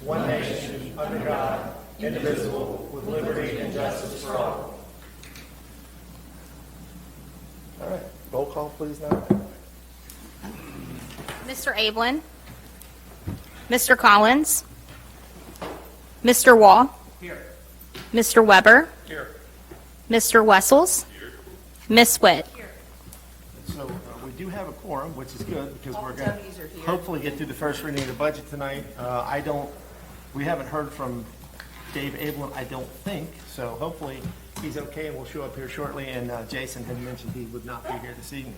one nation, under God, indivisible, with liberty and justice for all. All right, roll call, please, now. Mr. Ablin, Mr. Collins, Mr. Wall, Here. Mr. Weber, Here. Mr. Wessels, Miss Witt. So we do have a quorum, which is good, because we're going to hopefully get through the first reading of the budget tonight. We haven't heard from Dave Ablin, I don't think, so hopefully he's okay and will show up here shortly, and Jason had mentioned he would not be here this evening.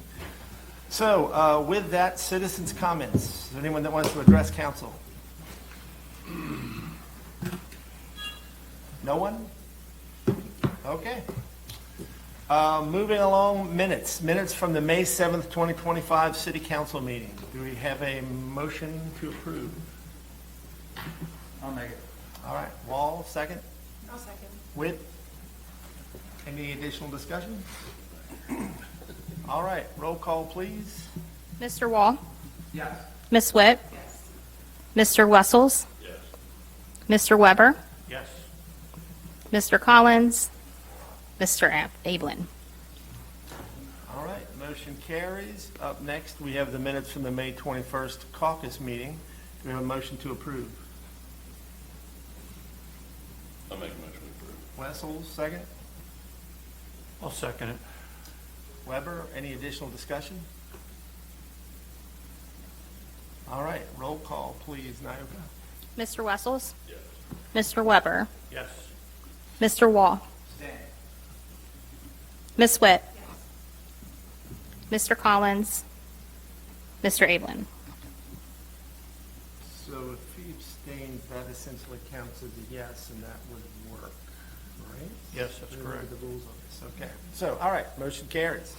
So with that, citizens' comments. Is there anyone that wants to address council? No one? Okay. Moving along, minutes. Minutes from the May 7th, 2025 City Council meeting. Do we have a motion to approve? I'll make it. All right, Wall, second. I'll second. Witt? Any additional discussion? All right, roll call, please. Mr. Wall, Yes. Miss Witt, Yes. Mr. Wessels, Yes. Mr. Weber, Yes. Mr. Collins, Mr. Ablin. All right, motion carries. Up next, we have the minutes from the May 21st caucus meeting. Do we have a motion to approve? I'll make a motion to approve. Wessels, second. I'll second it. Weber, any additional discussion? All right, roll call, please, Naoka. Mr. Wessels, Yes. Mr. Weber, Yes. Mr. Wall, Stand. Miss Witt, Mr. Collins, Mr. Ablin. So if he abstains, that essentially counts as a yes, and that would work, right? Yes, that's Let me look correct. at the rules on this. Okay, so, all right, motion carries.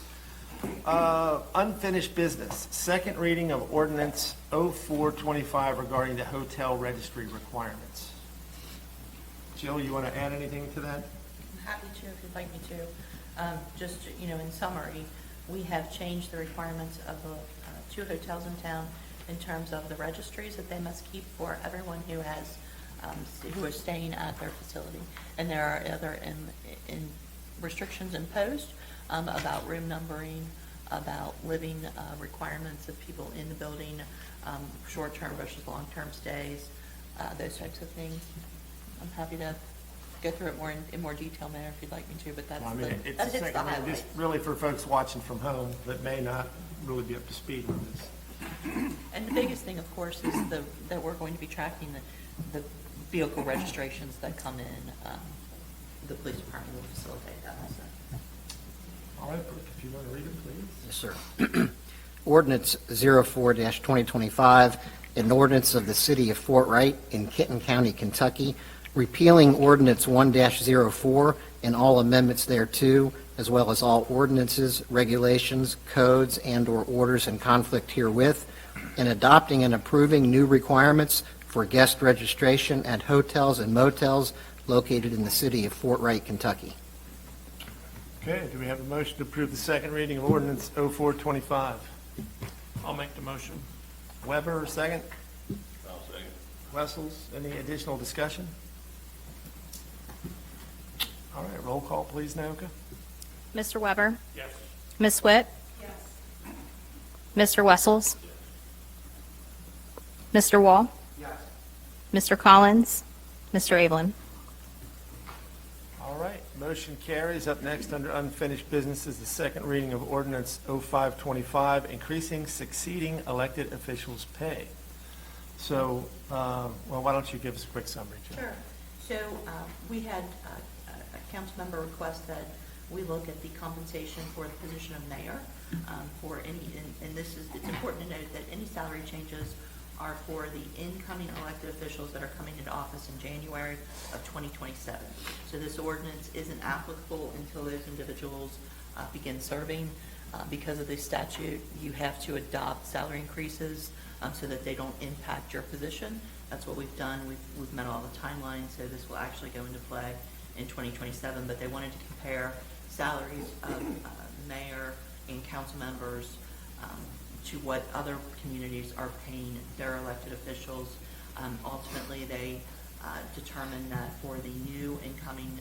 Unfinished business, second reading of ordinance 0425 regarding the hotel registry requirements. Jill, you want to add anything to that? I'm happy to, if you'd like me to. Just, in summary, we have changed the requirements of the two hotels in town in terms of the registries that they must keep for everyone who has, who are staying at their facility. And there are other in restrictions imposed about room numbering, about living requirements of people in the building, short-term versus long-term stays, those types of things. I'm happy to go through it in more detail, Mayor, if you'd like me to, but Well, I mean, it's that hits the just highlights. really for folks watching from home that may not really be up to speed on this. And the biggest thing, of course, is that we're going to be tracking the vehicle registrations that come in. The police department will facilitate that also. All right, Brooke, if you want to read it, please. Yes, sir. Ordinance 04-2025, an ordinance of the City of Fort Wright in Kenton County, Kentucky, repealing Ordinance 1-04 and all amendments thereto, as well as all ordinances, regulations, codes, and/or orders in conflict herewith, and adopting and approving new requirements for guest registration at hotels and motels located in the City of Fort Wright, Kentucky. Okay, do we have a motion to approve the second reading of ordinance 0425? I'll make the motion. Weber, second. I'll second. Wessels, any additional discussion? All right, roll call, please, Naoka. Mr. Weber, Yes. Miss Witt, Yes. Mr. Wessels, Mr. Wall, Yes. Mr. Collins, Mr. Ablin. All right, motion carries. Up next, under unfinished business, is the second reading of ordinance 0525, increasing succeeding elected officials' pay. So, well, why don't you give us a quick summary, Jill? Sure. So we had a council member request that we look at the compensation for the position of mayor for any, and this is, it's important to note that any salary changes are for the incoming elected officials that are coming into office in January of 2027. So this ordinance isn't applicable until those individuals begin serving. Because of the statute, you have to adopt salary increases so that they don't impact your position. That's what we've done. We've met all the timelines, so this will actually go into play in 2027. But they wanted to compare salaries of mayor and council members to what other communities are paying their elected officials. Ultimately, they determined that for the new incoming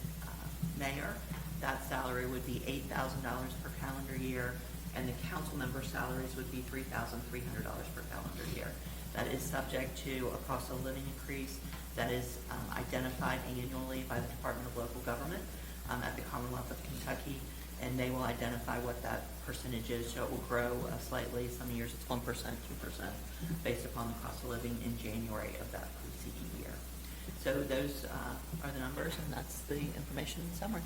mayor, that salary would be $8,000 per calendar year, and the council member salaries would be $3,300 per calendar year. That is subject to a cost of living increase that is identified annually by the Department of Local Government at the Commonwealth of Kentucky, and they will identify what that percentage is. So it will grow slightly. Some years it's 1%, 2%, based upon the cost of living in January of that preceding year. So those are the numbers, and that's the information in summary.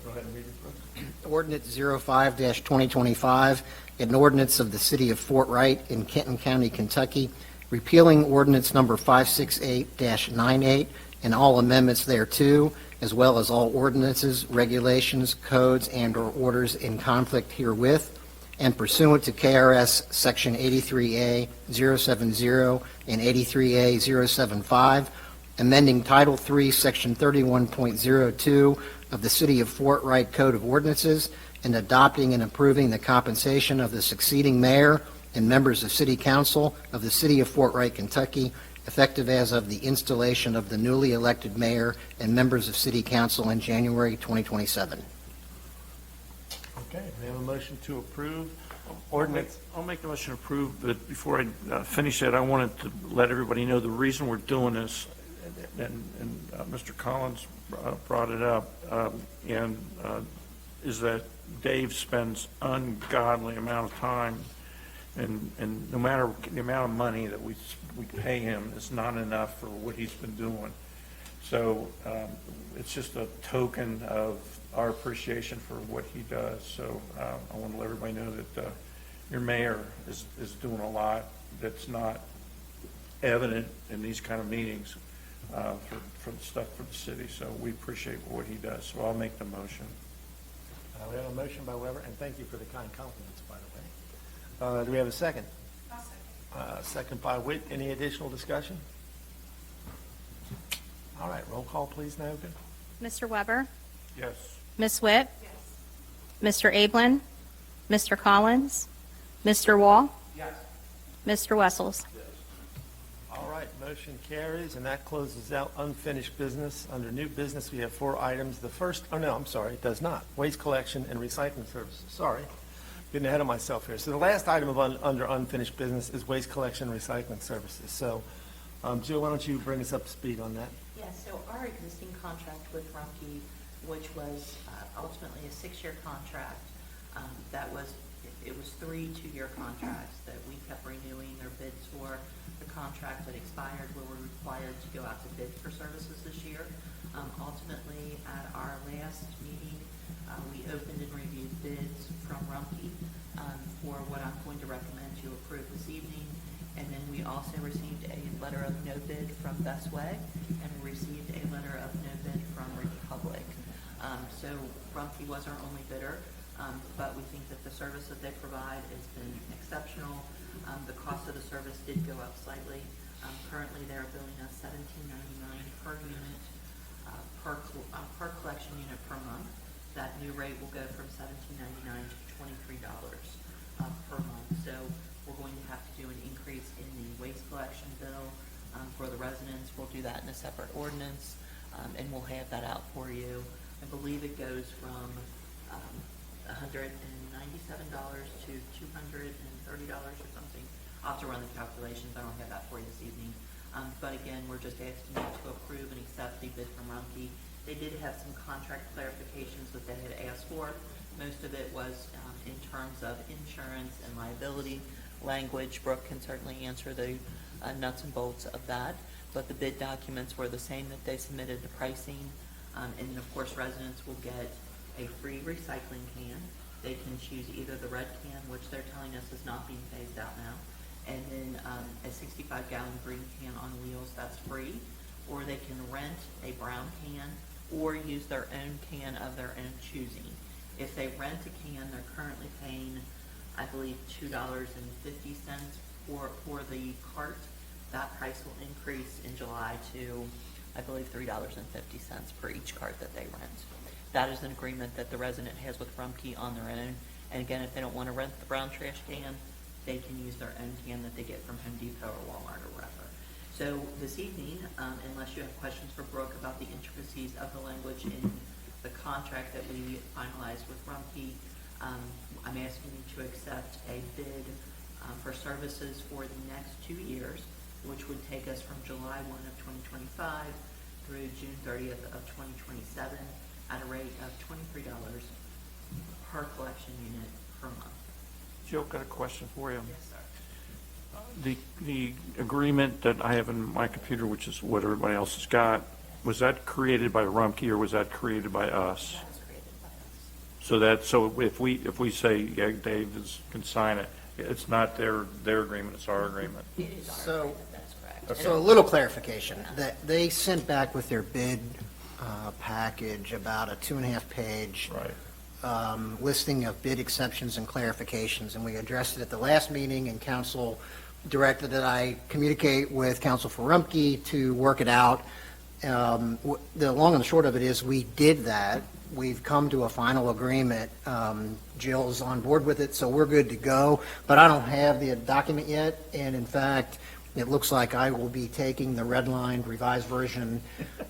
Go ahead and read it, Brooks. Ordinance 05-2025, an ordinance of the City of Fort Wright in Kenton County, Kentucky, repealing ordinance number 568-98 and all amendments thereto, as well as all ordinances, regulations, codes, and/or orders in conflict herewith, and pursuant to KRS Section 83A-070 and 83A-075, amending Title III, Section 31.02 of the City of Fort Wright Code of Ordinances, and adopting and approving the compensation of the succeeding mayor and members of City Council of the City of Fort Wright, Kentucky, effective as of the installation of the newly elected mayor and members of City Council in January 2027. Okay, we have a motion to approve ordinance. I'll make the motion to approve, but before I finish that, I wanted to let everybody know the reason we're doing this, and Mr. Collins brought it up, is that Dave spends ungodly amount of time, and no matter the amount of money that we pay him, it's not enough for what he's been doing. So it's just a token of our appreciation for what he does. So I want to let everybody know that your mayor is doing a lot that's not evident in these kind of meetings for the stuff for the city. So we appreciate what he does. So I'll make the motion. We have a motion by Weber, and thank you for the kind compliments, by the way. Do we have a second? I'll second. Second by Witt. Any additional discussion? All right, roll call, please, Naoka. Mr. Weber? Yes. Ms. Witt? Yes. Mr. Ablin? Mr. Collins? Mr. Wall? Yes. Mr. Wessels? All right, motion carries, and that closes out unfinished business. Under new business, we have 4 items. The first, oh no, I'm sorry, it does not. Waste collection and recycling services. Sorry, getting ahead of myself here. So the last item of under unfinished business is waste collection and recycling services. So, Jill, why don't you bring us up to speed on that? Yes, so our existing contract with Rumpke, which was ultimately a 6-year contract, it was 3 2-year contracts that we kept renewing their bids for. The contract that expired, we were required to go out to bid for services this year. Ultimately, at our last meeting, we opened and reviewed bids from Rumpke for what I'm going to recommend to approve this evening. And then we also received a letter of no bid from Best Way, and we received a letter of no bid from Republic. So Rumpke was our only bidder, but we think that the service that they provide has been exceptional. The cost of the service did go up slightly. Currently, they're billing us $17.99 per unit, per collection unit per month. That new rate will go from $17.99 to $23 per month. So we're going to have to do an increase in the waste collection bill for the residents. We'll do that in a separate ordinance, and we'll have that out for you. I believe it goes from $197 to $230 or something. I'll have to run the calculations. I don't have that for you this evening. But again, we're just asking you to approve and accept the bid from Rumpke. They did have some contract clarifications that they had asked for. Most of it was in terms of insurance and liability language. Brooke can certainly answer the nuts and bolts of that. But the bid documents were the same that they submitted, the pricing. And of course, residents will get a free recycling can. They can choose either the red can, which they're telling us is not being phased out now, and then a 65-gallon green can on wheels, that's free, or they can rent a brown can or use their own can of their own choosing. If they rent a can, they're currently paying, I believe, $2.50 for the cart. That price will increase in July to, I believe, $3.50 per each cart that they rent. That is an agreement that the resident has with Rumpke on their own. And again, if they don't want to rent the brown trash can, they can use their own can that they get from Home Depot or Walmart or wherever. So this evening, unless you have questions for Brooke about the intricacies of the language in the contract that we finalized with Rumpke, I'm asking you to accept a bid for services for the next 2 years, which would take us from July 1 of 2025 through June 30th of 2027 at a rate of $23 per collection unit per month. Joe, got a question for you. Yes, sir. The agreement that I have in my computer, which is what everybody else has got, was that created by Rumpke or was that created by us? That was created by us. So if we say, yeah, Dave can sign it, it's not their agreement, it's our agreement. It is our So- agreement, that's correct. So a little clarification, that they sent back with their bid package about a 2.5-page Right. listing of bid exceptions and clarifications, and we addressed it at the last meeting, and council directed that I communicate with Council for Rumpke to work it out. The long and the short of it is, we did that. We've come to a final agreement. Jill's on board with it, so we're good to go, but I don't have the document yet, and in fact, it looks like I will be taking the redlined revised version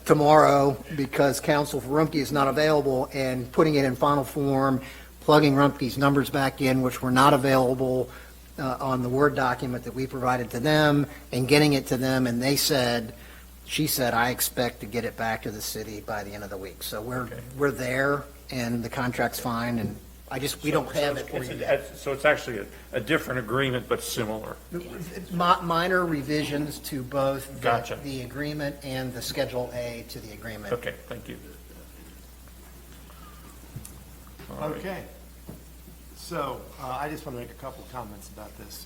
tomorrow because Council for Rumpke is not available, and putting it in final form, plugging Rumpke's numbers back in, which were not available on the Word document that we provided to them, and getting it to them, and she said, I expect to get it back to the city by the end of the week. So we're there, and the contract's fine, and we don't have it for you yet. So it's actually a different agreement, but similar. Minor revisions to both Gotcha. the agreement and the Schedule A to the agreement. Okay, thank you. All right. Okay. So I just want to make a couple of comments about this.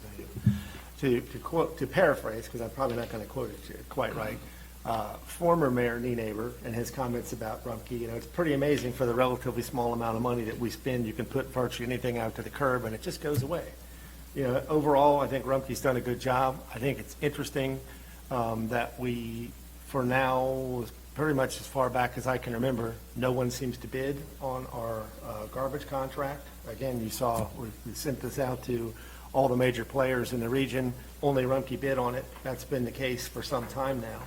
To paraphrase, because I'm probably not going to quote it quite right, former Mayor Nienaber and his comments about Rumpke, it's pretty amazing for the relatively small amount of money that we spend, you can put virtually anything out to the curb and it just goes away. Overall, I think Rumpke's done a good job. I think it's interesting that we, for now, pretty much as far back as I can remember, no one seems to bid on our garbage contract. Again, you saw, we sent this out to all the major players in the region. Only Rumpke bid on it. That's been the case for some time now.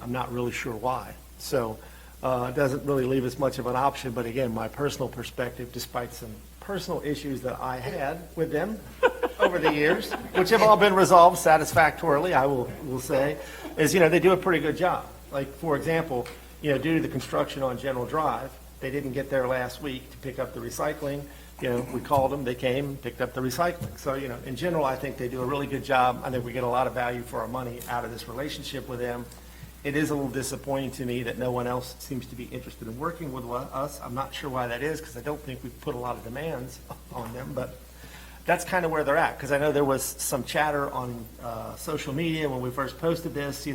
I'm not really sure why. So it doesn't really leave us much of an option. But again, my personal perspective, despite some personal issues that I had with them over the years, which have all been resolved satisfactorily, I will say, is, they do a pretty good job. Like, for example, due to the construction on General Drive, they didn't get there last week to pick up the recycling. We called them, they came, picked up the recycling. So, in general, I think they do a really good job. I think we get a lot of value for our money out of this relationship with them. It is a little disappointing to me that no one else seems to be interested in working with us. I'm not sure why that is, because I don't think we've put a lot of demands on them, but that's kind of where they're at. Because I know there was some chatter on social media when we first posted this,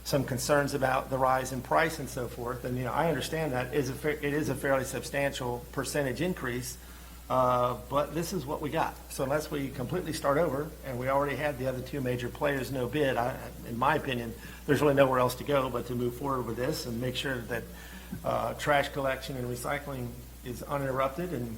some concerns about the rise in price and so forth. And, I understand that it is a fairly substantial percentage increase, but this is what we got. So unless we completely start over, and we already had the other two major players no bid, in my opinion, there's really nowhere else to go but to move forward with this and make sure that trash collection and recycling is uninterrupted, and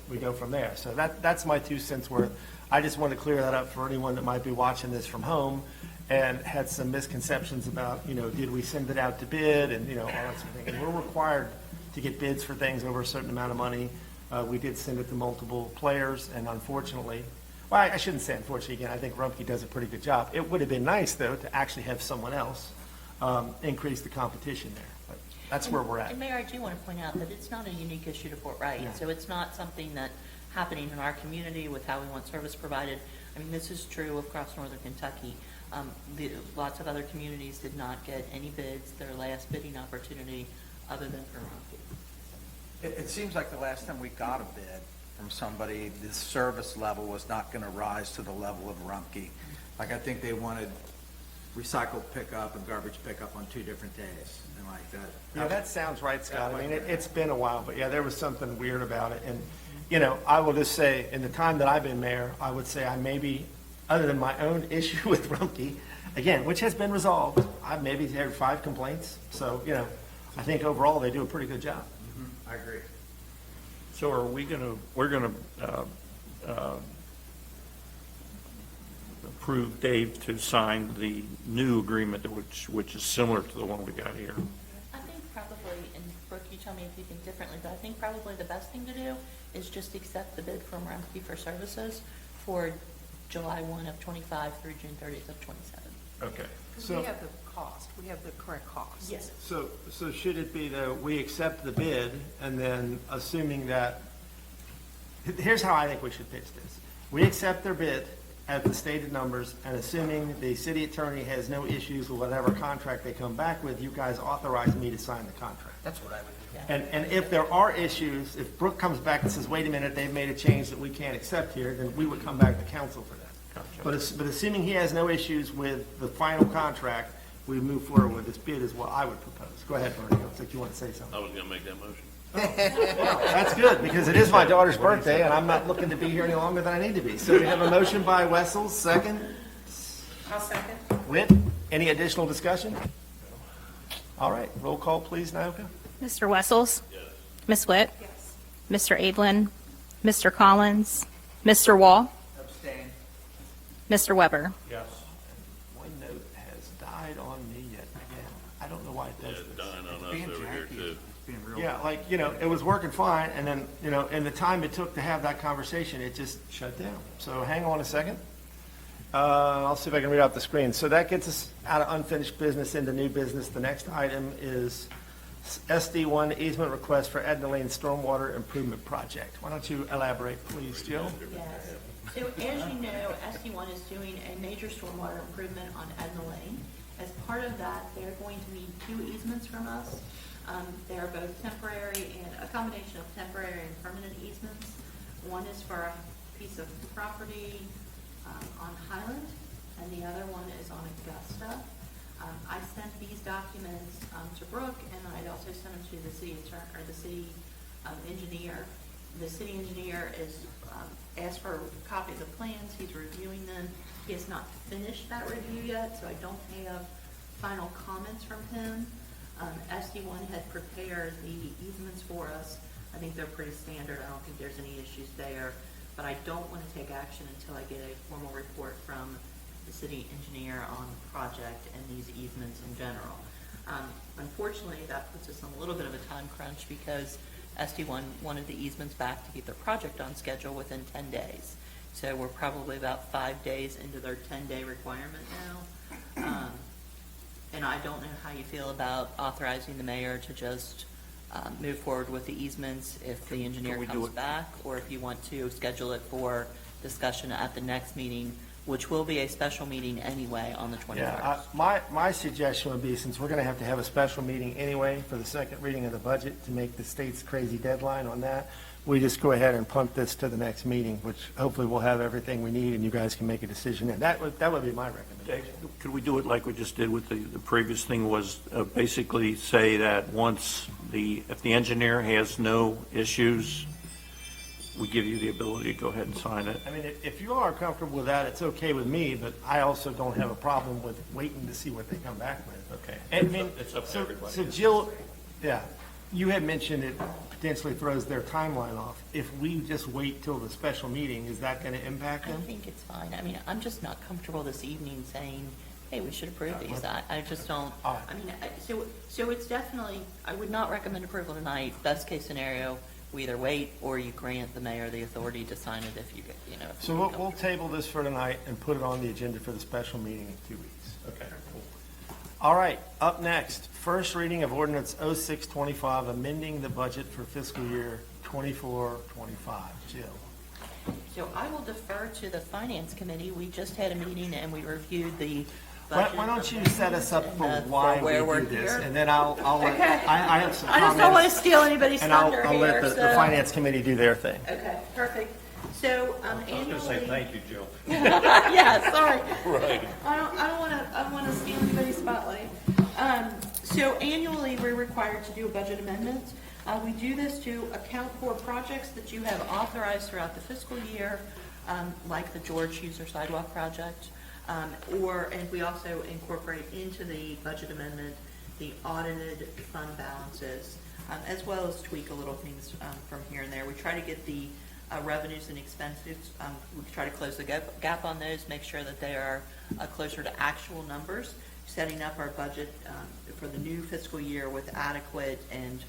we go from there. So that's my 2 cents worth. I just want to clear that up for anyone that might be watching this from home and had some misconceptions about, did we send it out to bid and, all that sort of thing. And we're required to get bids for things over a certain amount of money. We did send it to multiple players, and unfortunately, well, I shouldn't say unfortunately again, I think Rumpke does a pretty good job. It would have been nice, though, to actually have someone else increase the competition there. But that's where we're at. And Mayor, I do want to point out that it's not a unique issue to Fort Wright. Yeah. So it's not something that's happening in our community with how we want service provided. I mean, this is true across northern Kentucky. Lots of other communities did not get any bids, their last bidding opportunity, other than for Rumpke. It seems like the last time we got a bid from somebody, the service level was not going to rise to the level of Rumpke. Like, I think they wanted recycled pickup and garbage pickup on 2 different days, and like that. Yeah, that sounds right, Scott. I mean, it's been a while, but yeah, there was something weird about it. And, I will just say, in the time that I've been mayor, I would say I maybe, other than my own issue with Rumpke, again, which has been resolved, I've maybe had 5 complaints. So, I think overall they do a pretty good job. I agree. So we're gonna approve Dave to sign the new agreement, which is similar to the one we got here. I think probably, and Brooke, you tell me if you think differently, but I think probably the best thing to do is just accept the bid from Rumpke for services for July 1 of '25 through June 30th of '27. Okay. Because So- we have the cost, we have the correct cost. Yes. So should it be though, we accept the bid and then assuming that, here's how I think we should pitch this. We accept their bid at the stated numbers and assuming the city attorney has no issues with whatever contract they come back with, you guys authorize me to sign the contract. That's what I would do. And if there are issues, if Brooke comes back and says, wait a minute, they've made a change that we can't accept here, then we would come back to council for that. But assuming he has no issues with the final contract, we move forward with this bid is what I would propose. Go ahead, Bernie, looks like you want to say something. I was gonna make that motion. That's good, because it is my daughter's birthday, and I'm not looking to be here any longer than I need to be. So we have a motion by Wessels, second. I'll second. Witt, any additional discussion? All right, roll call, please, Naoka. Mr. Wessels? Yes. Ms. Witt? Yes. Mr. Ablin? Mr. Collins? Mr. Wall? Abstain. Mr. Weber? Yes. One note has died on me yet again. I don't know why it Yeah, does it's this. dying on us Being over here janky. too. Being real. Yeah, like, it was working fine, and then, in the time it took to have that conversation, it just shut down. So hang on a second. I'll see if I can read off the screen. So that gets us out of unfinished business into new business. The next item is SD1 easement request for Edna Lane Stormwater Improvement Project. Why don't you elaborate, please, Jill? Yes. So as you know, SD1 is doing a major stormwater improvement on Edna Lane. As part of that, they're going to need 2 easements from us. They are both temporary and a combination of temporary and permanent easements. One is for a piece of property on Highland, and the other one is on Augusta. I sent these documents to Brooke, and I also sent them to the city attorney, or the city engineer. The city engineer is asked for a copy of the plans. He's reviewing them. He has not finished that review yet, so I don't have final comments from him. SD1 had prepared the easements for us. I think they're pretty standard. I don't think there's any issues there, but I don't want to take action until I get a formal report from the city engineer on the project and these easements in general. Unfortunately, that puts us on a little bit of a time crunch because SD1 wanted the easements back to keep their project on schedule within 10 days. So we're probably about 5 days into their 10-day requirement now. And I don't know how you feel about authorizing the mayor to just move forward with the easements if the engineer we do comes it? back, or if you want to schedule it for discussion at the next meeting, which will be a special meeting anyway on the 21st. Yeah, my suggestion would be, since we're going to have a special meeting anyway for the second reading of the budget to make the state's crazy deadline on that, we just go ahead and punt this to the next meeting, which hopefully we'll have everything we need and you guys can make a decision. And that would be my recommendation. Could we do it like we just did with the previous thing, was basically say that once if the engineer has no issues, we give you the ability to go ahead and sign it? I mean, if you are comfortable with that, it's okay with me, but I also don't have a problem with waiting to see what they come back with. Okay. And, I mean, It's up to so- everybody. So Jill, yeah, you had mentioned it potentially throws their timeline off. If we just wait till the special meeting, is that going to impact I them? think it's fine. I mean, I'm just not comfortable this evening saying, hey, we should approve these. I just don't, All right. I mean, so it's definitely, I would not recommend approval tonight. Best case scenario, we either wait or you grant the mayor the authority to sign it if you get, if So you we'll feel table this for tonight and put it on the agenda for the special meeting in 2 weeks. Okay, cool. All right, up next, first reading of ordinance 0625, amending the budget for fiscal year 24-25. Jill. So I will defer to the finance committee. We just had a meeting and we reviewed the Why budget. why don't you set us up for and, why where we we're do this? here. And then I'll let, Okay. I have some I just don't want to comments. steal anybody's And thunder I'll let here, the so. finance committee do their thing. Okay, perfect. So I was annually. going to say thank you, Jill. Yeah, sorry. Right. I don't want to steal anybody's spotlight. So annually, we're required to do a budget amendment. We do this to account for projects that you have authorized throughout the fiscal year, like the George Huser Sidewalk Project. And we also incorporate into the budget amendment the audited fund balances, as well as tweak a little things from here and there. We try to get the revenues and expenses. We try to close the gap on those, make sure that they are closer to actual numbers, setting up our budget for the new fiscal year with adequate and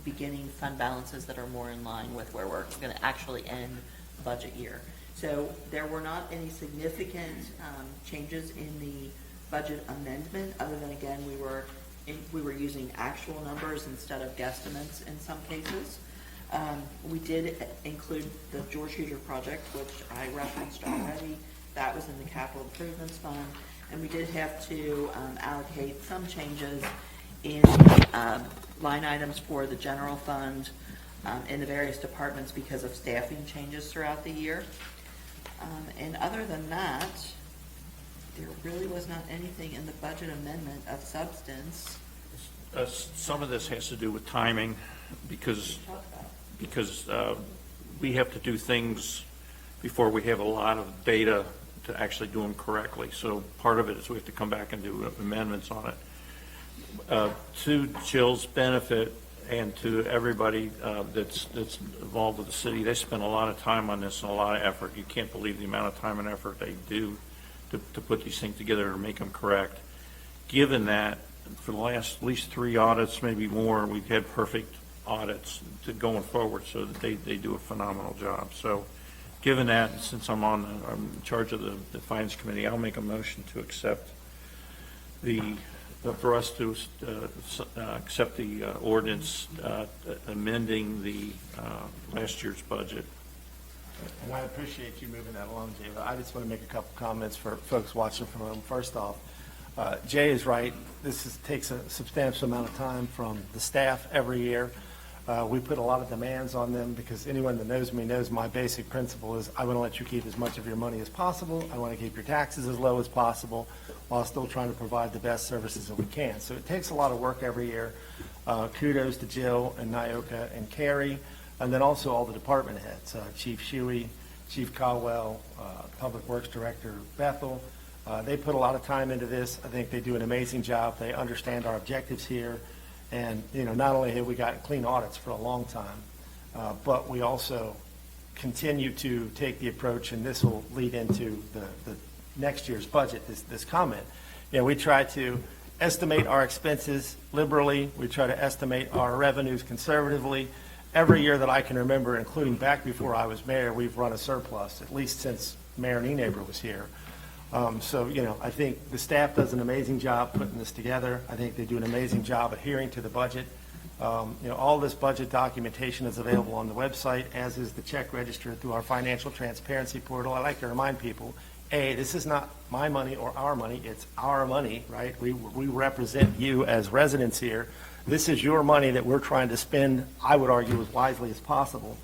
beginning fund balances that are more in line with where we're going to actually end budget year. So there were not any significant changes in the budget amendment, other than, again, we were using actual numbers instead of guesstimates in some cases. We did include the George Hoosier project, which I referenced already. That was in the capital improvements fund. And we did have to allocate some changes in line items for the general fund in the various departments because of staffing changes throughout the year. And other than that, there really was not anything in the budget amendment of substance. Some of this has to do with timing, because we have to do things before we have a lot of data to actually do them correctly. So part of it is we have to come back and do amendments on it. To Jill's benefit and to everybody that's involved with the city, they spend a lot of time on this and a lot of effort. You can't believe the amount of time and effort they do to put these things together and make them correct. Given that, for the last at least 3 audits, maybe more, we've had perfect audits to going forward, so that they do a phenomenal job. So given that, and since I'm in charge of the Finance Committee, I'll make a motion to accept for us to accept the ordinance amending the last year's budget. And I appreciate you moving that along, Jay. I just want to make a couple comments for folks watching from home. First off, Jay is right. This takes a substantial amount of time from the staff every year. We put a lot of demands on them because anyone that knows me knows my basic principle is I want to let you keep as much of your money as possible. I want to keep your taxes as low as possible while still trying to provide the best services that we can. So it takes a lot of work every year. Kudos to Jill and Nyoka and Carrie, and then also all the department heads, Chief Shuey, Chief Caldwell, Public Works Director Bethel. They put a lot of time into this. I think they do an amazing job. They understand our objectives here. And, not only have we gotten clean audits for a long time, but we also continue to take the approach, and this will lead into the next year's budget, this comment. We try to estimate our expenses liberally. We try to estimate our revenues conservatively. Every year that I can remember, including back before I was mayor, we've run a surplus, at least since Mayor Nienaber was here. So, I think the staff does an amazing job putting this together. I think they do an amazing job adhering to the budget. All this budget documentation is available on the website, as is the check register through our financial transparency portal. I like to remind people, this is not my money or our money, it's our money, right? We represent you as residents here. This is your money that we're trying to spend, I would argue, as wisely as possible.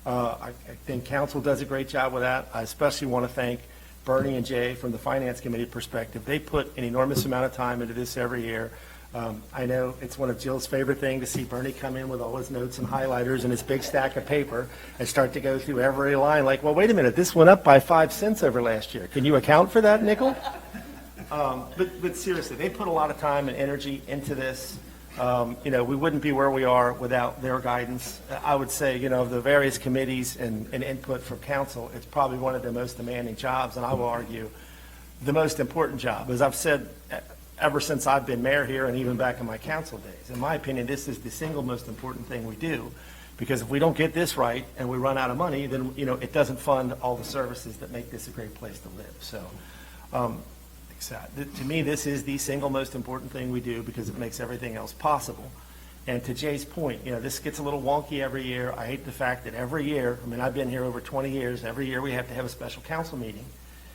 I think council does a great job with that. I especially want to thank Bernie and Jay from the Finance Committee perspective. They put an enormous amount of time into this every year. I know it's one of Jill's favorite things to see Bernie come in with all his notes and highlighters and his big stack of paper and start to go through every line like, well, wait a minute, this went up by 5 cents over last year. Can you account for that, nickel? But seriously, they put a lot of time and energy into this. We wouldn't be where we are without their guidance. I would say, of the various committees and input from council, it's probably one of the most demanding jobs, and I will argue the most important job. As I've said ever since I've been mayor here and even back in my council days, in my opinion, this is the single most important thing we do, because if we don't get this right and we run out of money, then, it doesn't fund all the services that make this a great place to live. So, to me, this is the single most important thing we do because it makes everything else possible. And to Jay's point, this gets a little wonky every year. I hate the fact that every year, I've been here over 20 years, every year we have to have a special council meeting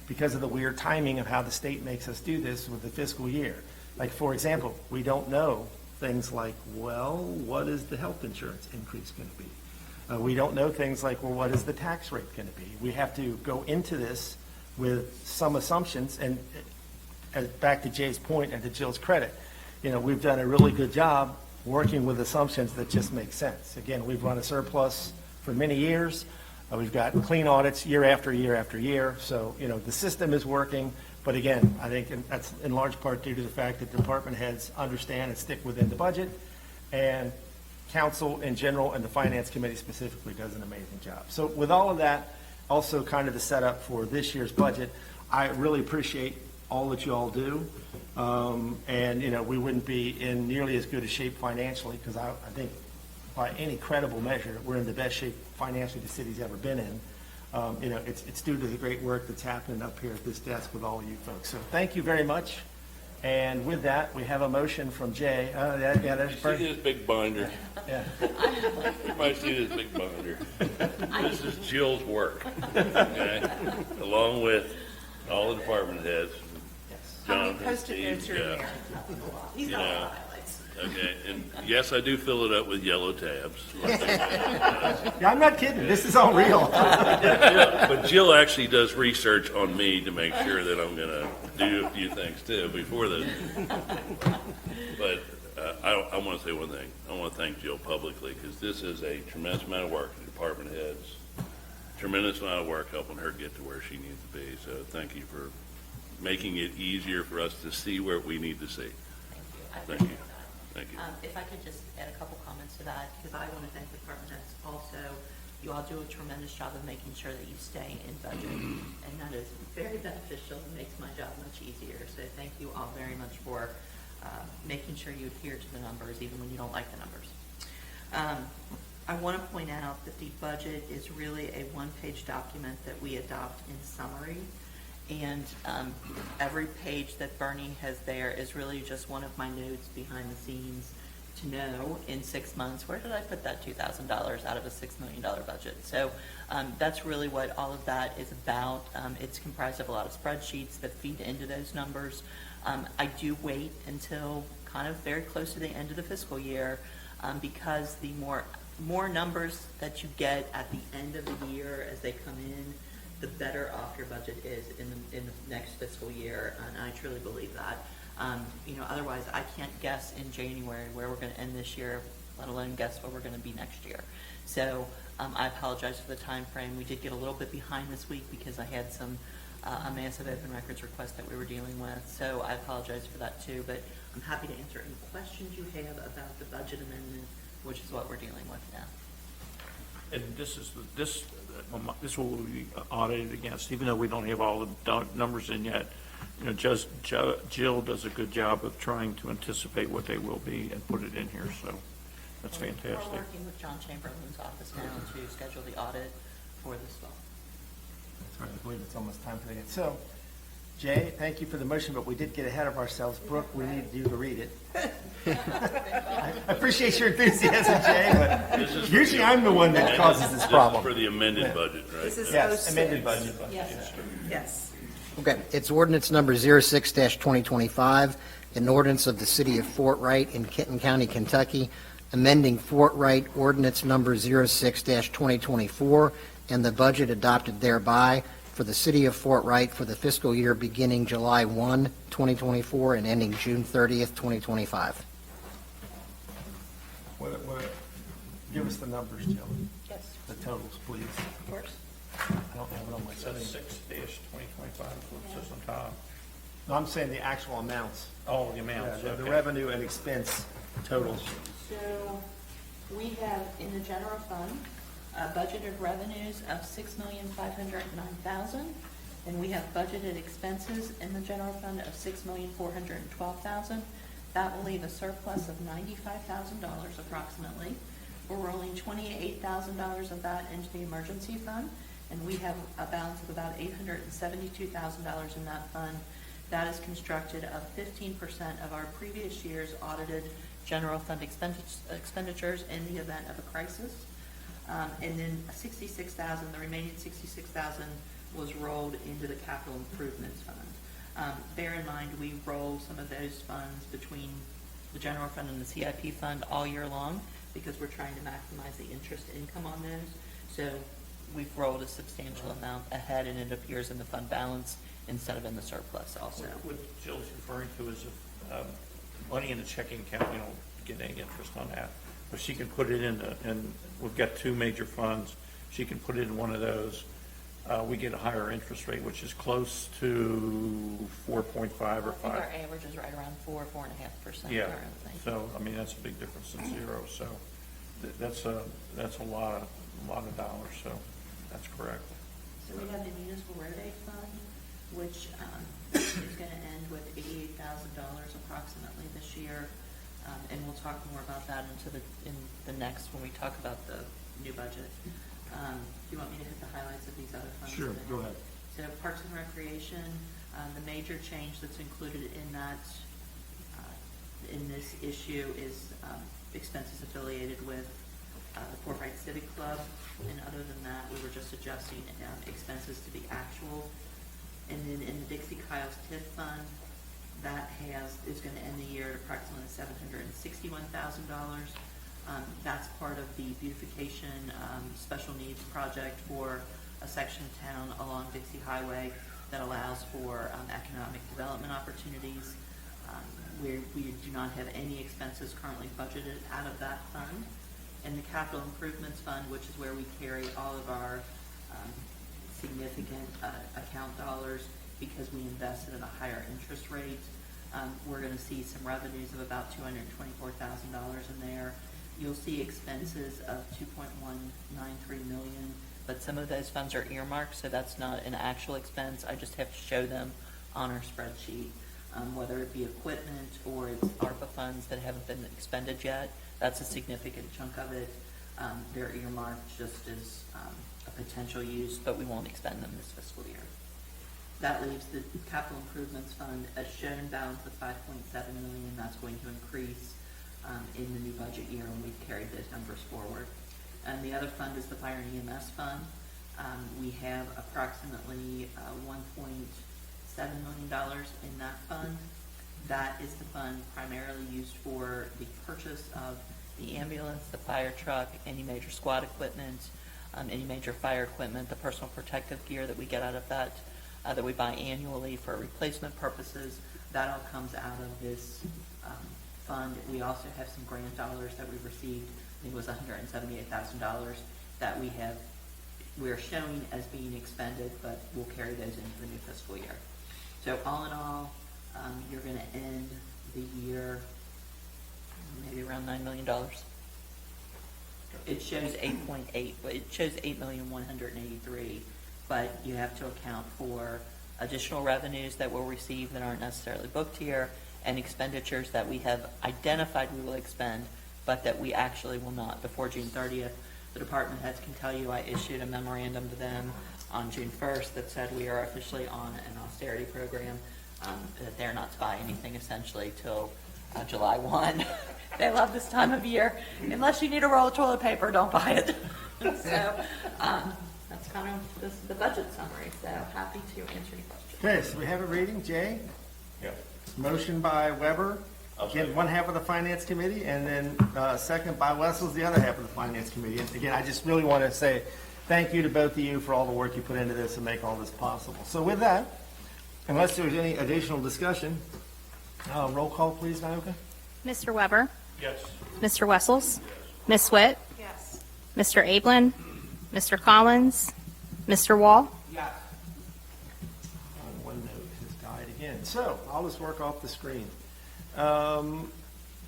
because of the weird timing of how the state makes us do this with the fiscal year. Like, for example, we don't know things like, well, what is the health insurance increase going to be? We don't know things like, well, what is the tax rate going to be? We have to go into this with some assumptions, and back to Jay's point and to Jill's credit, we've done a really good job working with assumptions that just make sense. Again, we've run a surplus for many years. We've got clean audits year after year after year. So, the system is working. But again, I think that's in large part due to the fact that department heads understand and stick within the budget. And council in general and the finance committee specifically does an amazing job. So with all of that, also kind of the setup for this year's budget, I really appreciate all that you all do. And, you know, we wouldn't be in nearly as good a shape financially, because I think by any credible measure, we're in the best shape financially the city's ever been in. You know, it's due to the great work that's happening up here at this desk with all of you folks. So thank you very much. And with that, we have a motion from Jay. There's See Bert. this big binder? Yeah. You might see this big binder. This is Jill's work, okay? Along with all the department heads, How many Jonathan, Post-it Steve, notes are in Jeff. there? He's You got a lot know. of highlights. Okay, and yes, I do fill it up with yellow tabs. Yeah, I'm not kidding. This is all real. But Jill actually does research on me to make sure that I'm gonna do a few things too before the. But I want to say one thing. I want to thank Jill publicly, because this is a tremendous amount of work. The department heads, tremendous amount of work helping her get to where she needs to be. So thank you for making it easier for us to see where we need to see. Thank you. Thank you. If I could just add a couple comments to that, because I want to thank the department heads also. You all do a tremendous job of making sure that you stay in budget, and that is very beneficial and makes my job much easier. So thank you all very much for making sure you adhere to the numbers, even when you don't like the numbers. I want to point out that the budget is really a one-page document that we adopt in summary. And every page that Bernie has there is really just one of my notes behind the scenes to know in 6 months, where did I put that $2,000 out of a $6 million budget? So that's really what all of that is about. It's comprised of a lot of spreadsheets that feed into those numbers. I do wait until kind of very close to the end of the fiscal year, because the more numbers that you get at the end of the year as they come in, the better off your budget is in the next fiscal year, and I truly believe that. You know, otherwise, I can't guess in January where we're going to end this year, let alone guess where we're going to be next year. So I apologize for the time frame. We did get a little bit behind this week because I had a massive open records request that we were dealing with. So I apologize for that too, but I'm happy to answer any questions you have about the budget amendment, which is what we're dealing with now. And this will be audited against, even though we don't have all the numbers in yet. You know, just Jill does a good job of trying to anticipate what they will be and put it in here, so that's fantastic. We're working with John Chamberlain's office now to schedule the audit for this fall. That's right. I believe it's almost time for that. So, Jay, thank you for the motion, but we did get ahead of ourselves. Brooke, we need you to read it. I appreciate your enthusiasm, Jay, but usually I'm the one that causes this problem. This is for the amended budget, right? This is Yes, 06. amended budget. Yes. Yes. Okay, it's ordinance number 06-2025, an ordinance of the city of Fort Wright in Kenton County, Kentucky, amending Fort Wright ordinance number 06-2024, and the budget adopted thereby for the city of Fort Wright for the fiscal year beginning July 1, 2024, and ending June 30th, 2025. Give us the numbers, Jill, Yes, the totals, please. of course. I don't have it on my It says screen. 6-2025 is what it says on top. No, I'm saying the actual amounts. Oh, the amounts, Yeah, the okay. revenue and expense totals. So we have in the general fund, budgeted revenues of $6,509,000, and we have budgeted expenses in the general fund of $6,412,000. That will leave a surplus of $95,000 approximately. We're rolling $28,000 of that into the emergency fund, and we have a balance of about $872,000 in that fund. That is constructed of 15% of our previous year's audited general fund expenditures in the event of a crisis. And then 66,000, the remaining 66,000 was rolled into the capital improvements fund. Bear in mind, we roll some of those funds between the general fund and the CIP fund all year long because we're trying to maximize the interest income on those. So we've rolled a substantial amount ahead, and it appears in the fund balance instead of in the surplus also. What Jill's referring to is if money in the checking account, we don't get any interest on that. But she can put it in, and we've got two major funds. She can put it in one of those. We get a higher interest rate, which is close to 4.5 or I think 5. our average is right around 4.5% Yeah, currently. so, I mean, that's a big difference in zero, so. that's a lot of dollars, so that's correct. So we have the municipal road aid fund, which is going to end with $88,000 approximately this year. And we'll talk more about that in the next, when we talk about the new budget. Do you want me to hit the highlights of these other funds? Sure, go ahead. So Parks and Recreation, the major change that's included in that, in this issue is expenses affiliated with the Fort Wright Civic Club. And other than that, we were just adjusting expenses to be actual. And then in the Dixie Kyle's TIF fund, that is going to end the year at approximately $761,000. That's part of the beautification special needs project for a section of town along Dixie Highway that allows for economic development opportunities. We do not have any expenses currently budgeted out of that fund. And the Capital Improvements Fund, which is where we carry all of our significant account dollars because we invested at a higher interest rate. We're going to see some revenues of about $224,000 in there. You'll see expenses of $2.193 million, but some of those funds are earmarked, so that's not an actual expense. I just have to show them on our spreadsheet, whether it be equipment or it's ARPA funds that haven't been expended yet. That's a significant chunk of it. They're earmarked just as a potential use, but we won't expend them this fiscal year. That leaves the Capital Improvements Fund as shown balance of $5.7 million. That's going to increase in the new budget year, and we've carried those numbers forward. And the other fund is the Fire and EMS Fund. We have approximately $1.7 million in that fund. That is the fund primarily used for the purchase of the ambulance, the fire truck, any major squad equipment, any major fire equipment, the personal protective gear that we get out of that, that we buy annually for replacement purposes. That all comes out of this fund. We also have some grant dollars that we received. I think it was $178,000 that we're showing as being expended, but we'll carry those into the new fiscal year. So all in all, you're going to end the year maybe around $9 million. It shows 8.8, but it shows 8,183,000, but you have to account for additional revenues that we'll receive that aren't necessarily booked here, and expenditures that we have identified we will expend, but that we actually will not before June 30th. The department heads can tell you I issued a memorandum to them on June 1st that said we are officially on an austerity program, that they're not to buy anything essentially till July 1. They love this time of year. Unless you need a roll of toilet paper, don't buy it. So that's kind of the budget summary. So happy to answer any questions. Okay, so we have a reading. Jay? Yeah. Motion by Weber, again, one half of the Finance Committee, and then second by Wessels, the other half of the Finance Committee. And again, I just really want to say thank you to both of you for all the work you put into this and make all this possible. So with that, unless there's any additional discussion, roll call, please, Naoka. Mr. Weber? Yes. Mr. Wessels? Ms. Witt? Yes. Mr. Ablin? Mr. Collins? Mr. Wall? Yes. One note has died again. So I'll just work off the screen.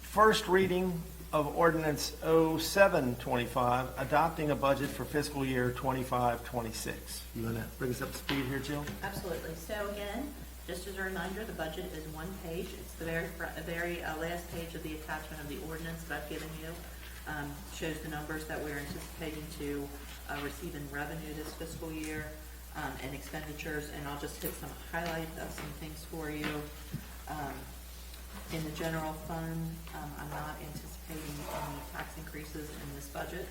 First reading of ordinance 0725, adopting a budget for fiscal year 25-26. You want to bring us up to speed here, Jill? Absolutely. So again, just as a reminder, the budget is one page. It's the very last page of the attachment of the ordinance that I've given you. Shows the numbers that we're anticipating to receive in revenue this fiscal year and expenditures. And I'll just hit some highlights of some things for you. In the general fund, I'm not anticipating any tax increases in this budget.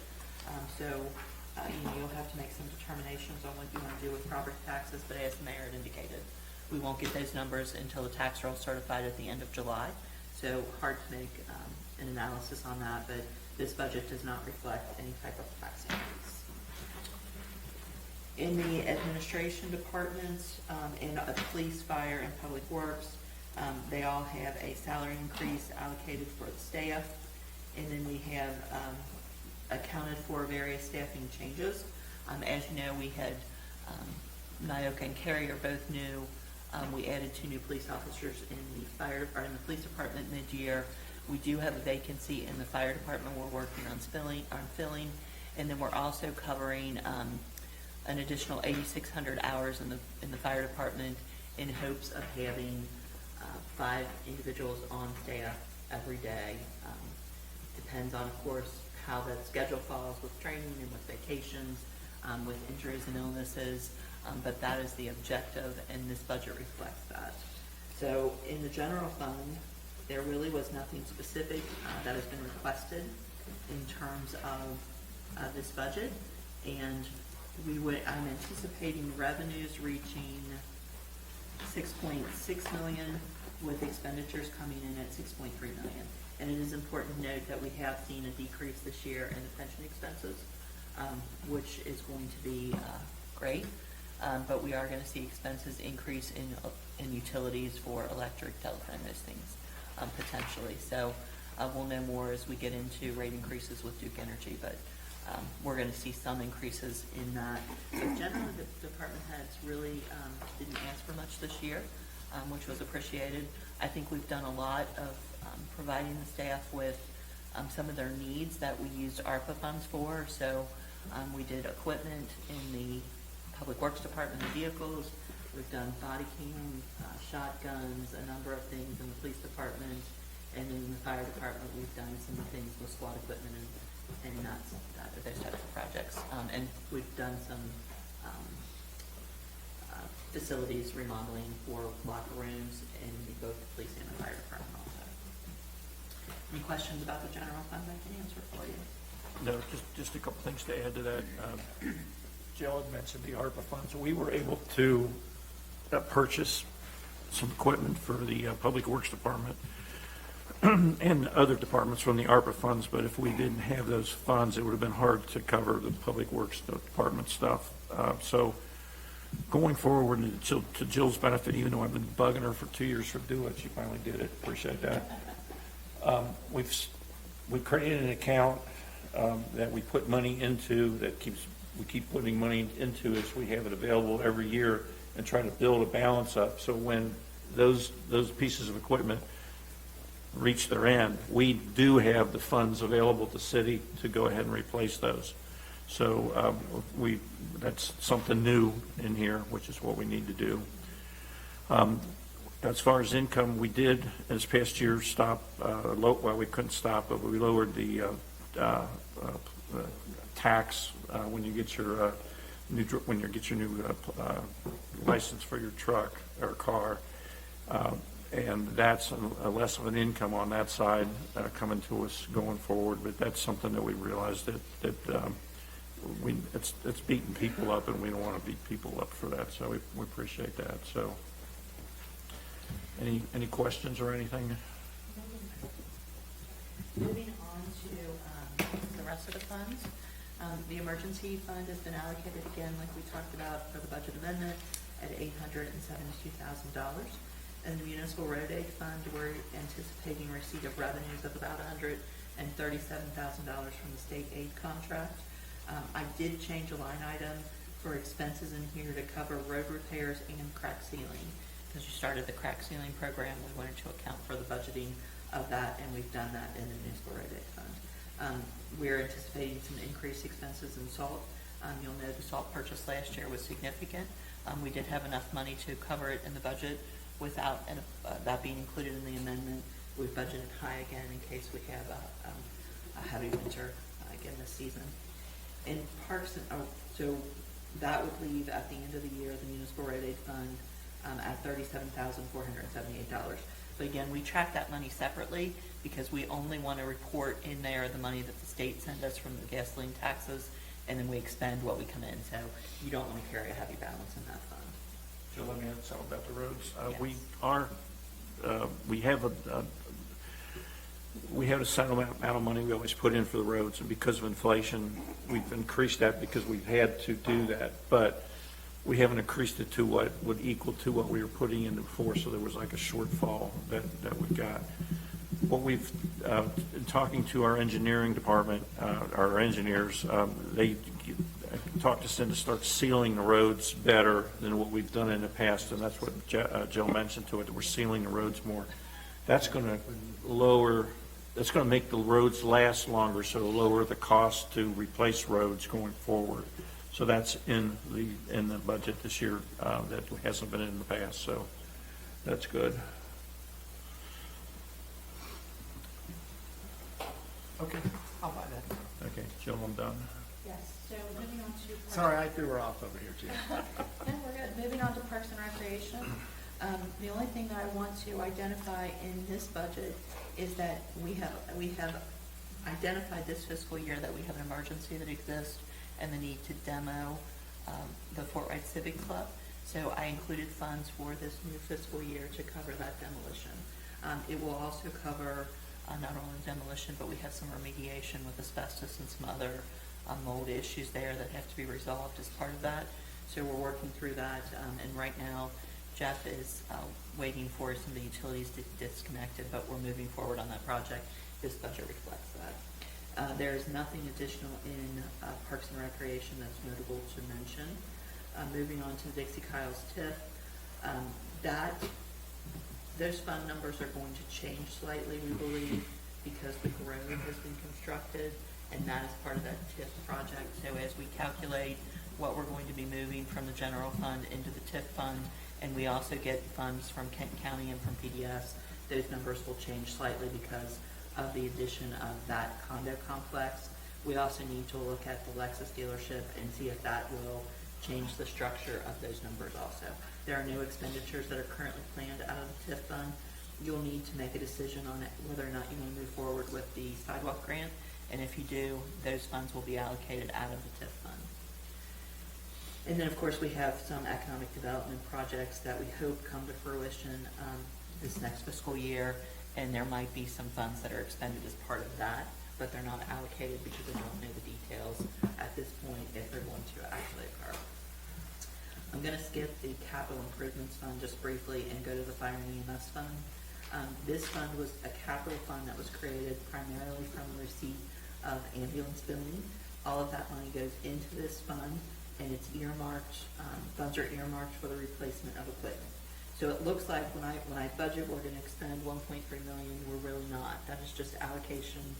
You'll have to make some determinations on what you want to do with property taxes, but as the mayor had indicated, we won't get those numbers until the tax roll is certified at the end of July. So hard to make an analysis on that, but this budget does not reflect any type of tax increase. In the administration departments, in police, fire, and public works, they all have a salary increase allocated for the staff, and then we have accounted for various staffing changes. As you know, we had Nyoka and Carrie are both new. We added 2 new police officers in the police department mid-year. We do have a vacancy in the fire department we're working on filling, and then we're also covering an additional 8,600 hours in the fire department in hopes of having 5 individuals on staff every day. Depends on, of course, how that schedule falls with training and with vacations, with injuries and illnesses, but that is the objective, and this budget reflects that. So in the general fund, there really was nothing specific that has been requested in terms of this budget, and I'm anticipating revenues reaching 6.6 million, with expenditures coming in at 6.3 million. And it is important to note that we have seen a decrease this year in the pension expenses, which is going to be great. But we are going to see expenses increase in utilities for electric, telephone, those things, potentially. So we'll know more as we get into rate increases with Duke Energy, but we're going to see some increases in that. But generally, the department heads really didn't ask for much this year, which was appreciated. I think we've done a lot of providing the staff with some of their needs that we used ARPA funds for. So we did equipment in the Public Works Department, the vehicles. We've done body cam, shotguns, a number of things in the police department. And in the fire department, we've done some things with squad equipment and those types of projects. And we've done some facilities remodeling for locker rooms in both the police and the fire department also. Any questions about the general fund I can answer for you? No, just a couple things to add to that. Jill had mentioned the ARPA funds. We were able to purchase some equipment for the Public Works Department and other departments from the ARPA funds, but if we didn't have those funds, it would have been hard to cover the Public Works Department stuff. So going forward, and to Jill's benefit, even though I've been bugging her for 2 years to do it, she finally did it. Appreciate that. We created an account that we put money into we keep putting money into as we have it available every year and try to build a balance up. So when those pieces of equipment reach their end, we do have the funds available to the city to go ahead and replace those. So that's something new in here, which is what we need to do. As far as income, we did this past year stop. We couldn't stop, but we lowered the tax when you get your new license for your truck or car, and that's a less of an income on that side coming to us going forward. But that's something that we realized that it's beating people up, and we don't want to beat people up for that. So we appreciate that. So any questions or anything? Moving on to the rest of the funds. The emergency fund has been allocated again, like we talked about for the budget amendment, at $872,000. And the municipal road aid fund, we're anticipating receipt of revenues of about $137,000 from the state aid contract. I did change a line item for expenses in here to cover road repairs and crack sealing. Because you started the crack sealing program, we wanted to account for the budgeting of that, and we've done that in the municipal road aid fund. We're anticipating some increased expenses in salt. You'll know the salt purchase last year was significant. We did have enough money to cover it in the budget without that being included in the amendment. We've budgeted high again in case we have a heavy winter again this season. In parks, so that would leave at the end of the year the municipal road aid fund at $37,478. But again, we track that money separately because we only want to report in there the money that the state sends us from the gasoline taxes, and then we expend what we come in. So you don't want to carry a heavy balance in that fund. Jill, let me add something about the roads. Yes. We have a set amount of money we always put in for the roads, and because of inflation, we've increased that because we've had to do that. But we haven't increased it to what would equal to what we were putting in before, so there was like a shortfall that we got. What we've been talking to our engineering department, our engineers, they talked us into start sealing the roads better than what we've done in the past, and that's what Jill mentioned to it, that we're sealing the roads more. That's going to lower that's going to make the roads last longer, so lower the cost to replace roads going forward. So that's in the budget this year, that hasn't been in the past, so that's good. Okay, I'll buy that. Okay, Jill, I'm done. Yes, so moving on to. Sorry, I threw her off over here, too. No, we're good. Moving on to Parks and Recreation. The only thing that I want to identify in this budget is that we have identified this fiscal year that we have an emergency that exists and the need to demo the Fort Wright Civic Club. So I included funds for this new fiscal year to cover that demolition. It will also cover not only demolition, but we have some remediation with asbestos and some other mold issues there that have to be resolved as part of that. So we're working through that, and right now Jeff is waiting for some of the utilities to disconnected, but we're moving forward on that project. This budget reflects that. There is nothing additional in Parks and Recreation that's notable to mention. Moving on to the Dixie Kyle's TIF, those fund numbers are going to change slightly, we believe, because the road has been constructed, and that is part of that TIF project. So as we calculate what we're going to be moving from the general fund into the TIF fund, and we also get funds from Kent County and from PDS, those numbers will change slightly because of the addition of that condo complex. We also need to look at the Lexus dealership and see if that will change the structure of those numbers also. There are no expenditures that are currently planned out of the TIF fund. You'll need to make a decision on it, whether or not you want to move forward with the sidewalk grant, and if you do, those funds will be allocated out of the TIF fund. And then, of course, we have some economic development projects that we hope come to fruition this next fiscal year, and there might be some funds that are expended as part of that, but they're not allocated because we don't know the details at this point if they're going to actually occur. I'm going to skip the capital improvements fund just briefly and go to the fire and EMS fund. This fund was a capital fund that was created primarily from the receipt of ambulance billing. All of that money goes into this fund, and it's earmarked, funds are earmarked for the replacement of equipment. So it looks like when I budget, we're going to expend $1.3 million. We're really not. That is just allocation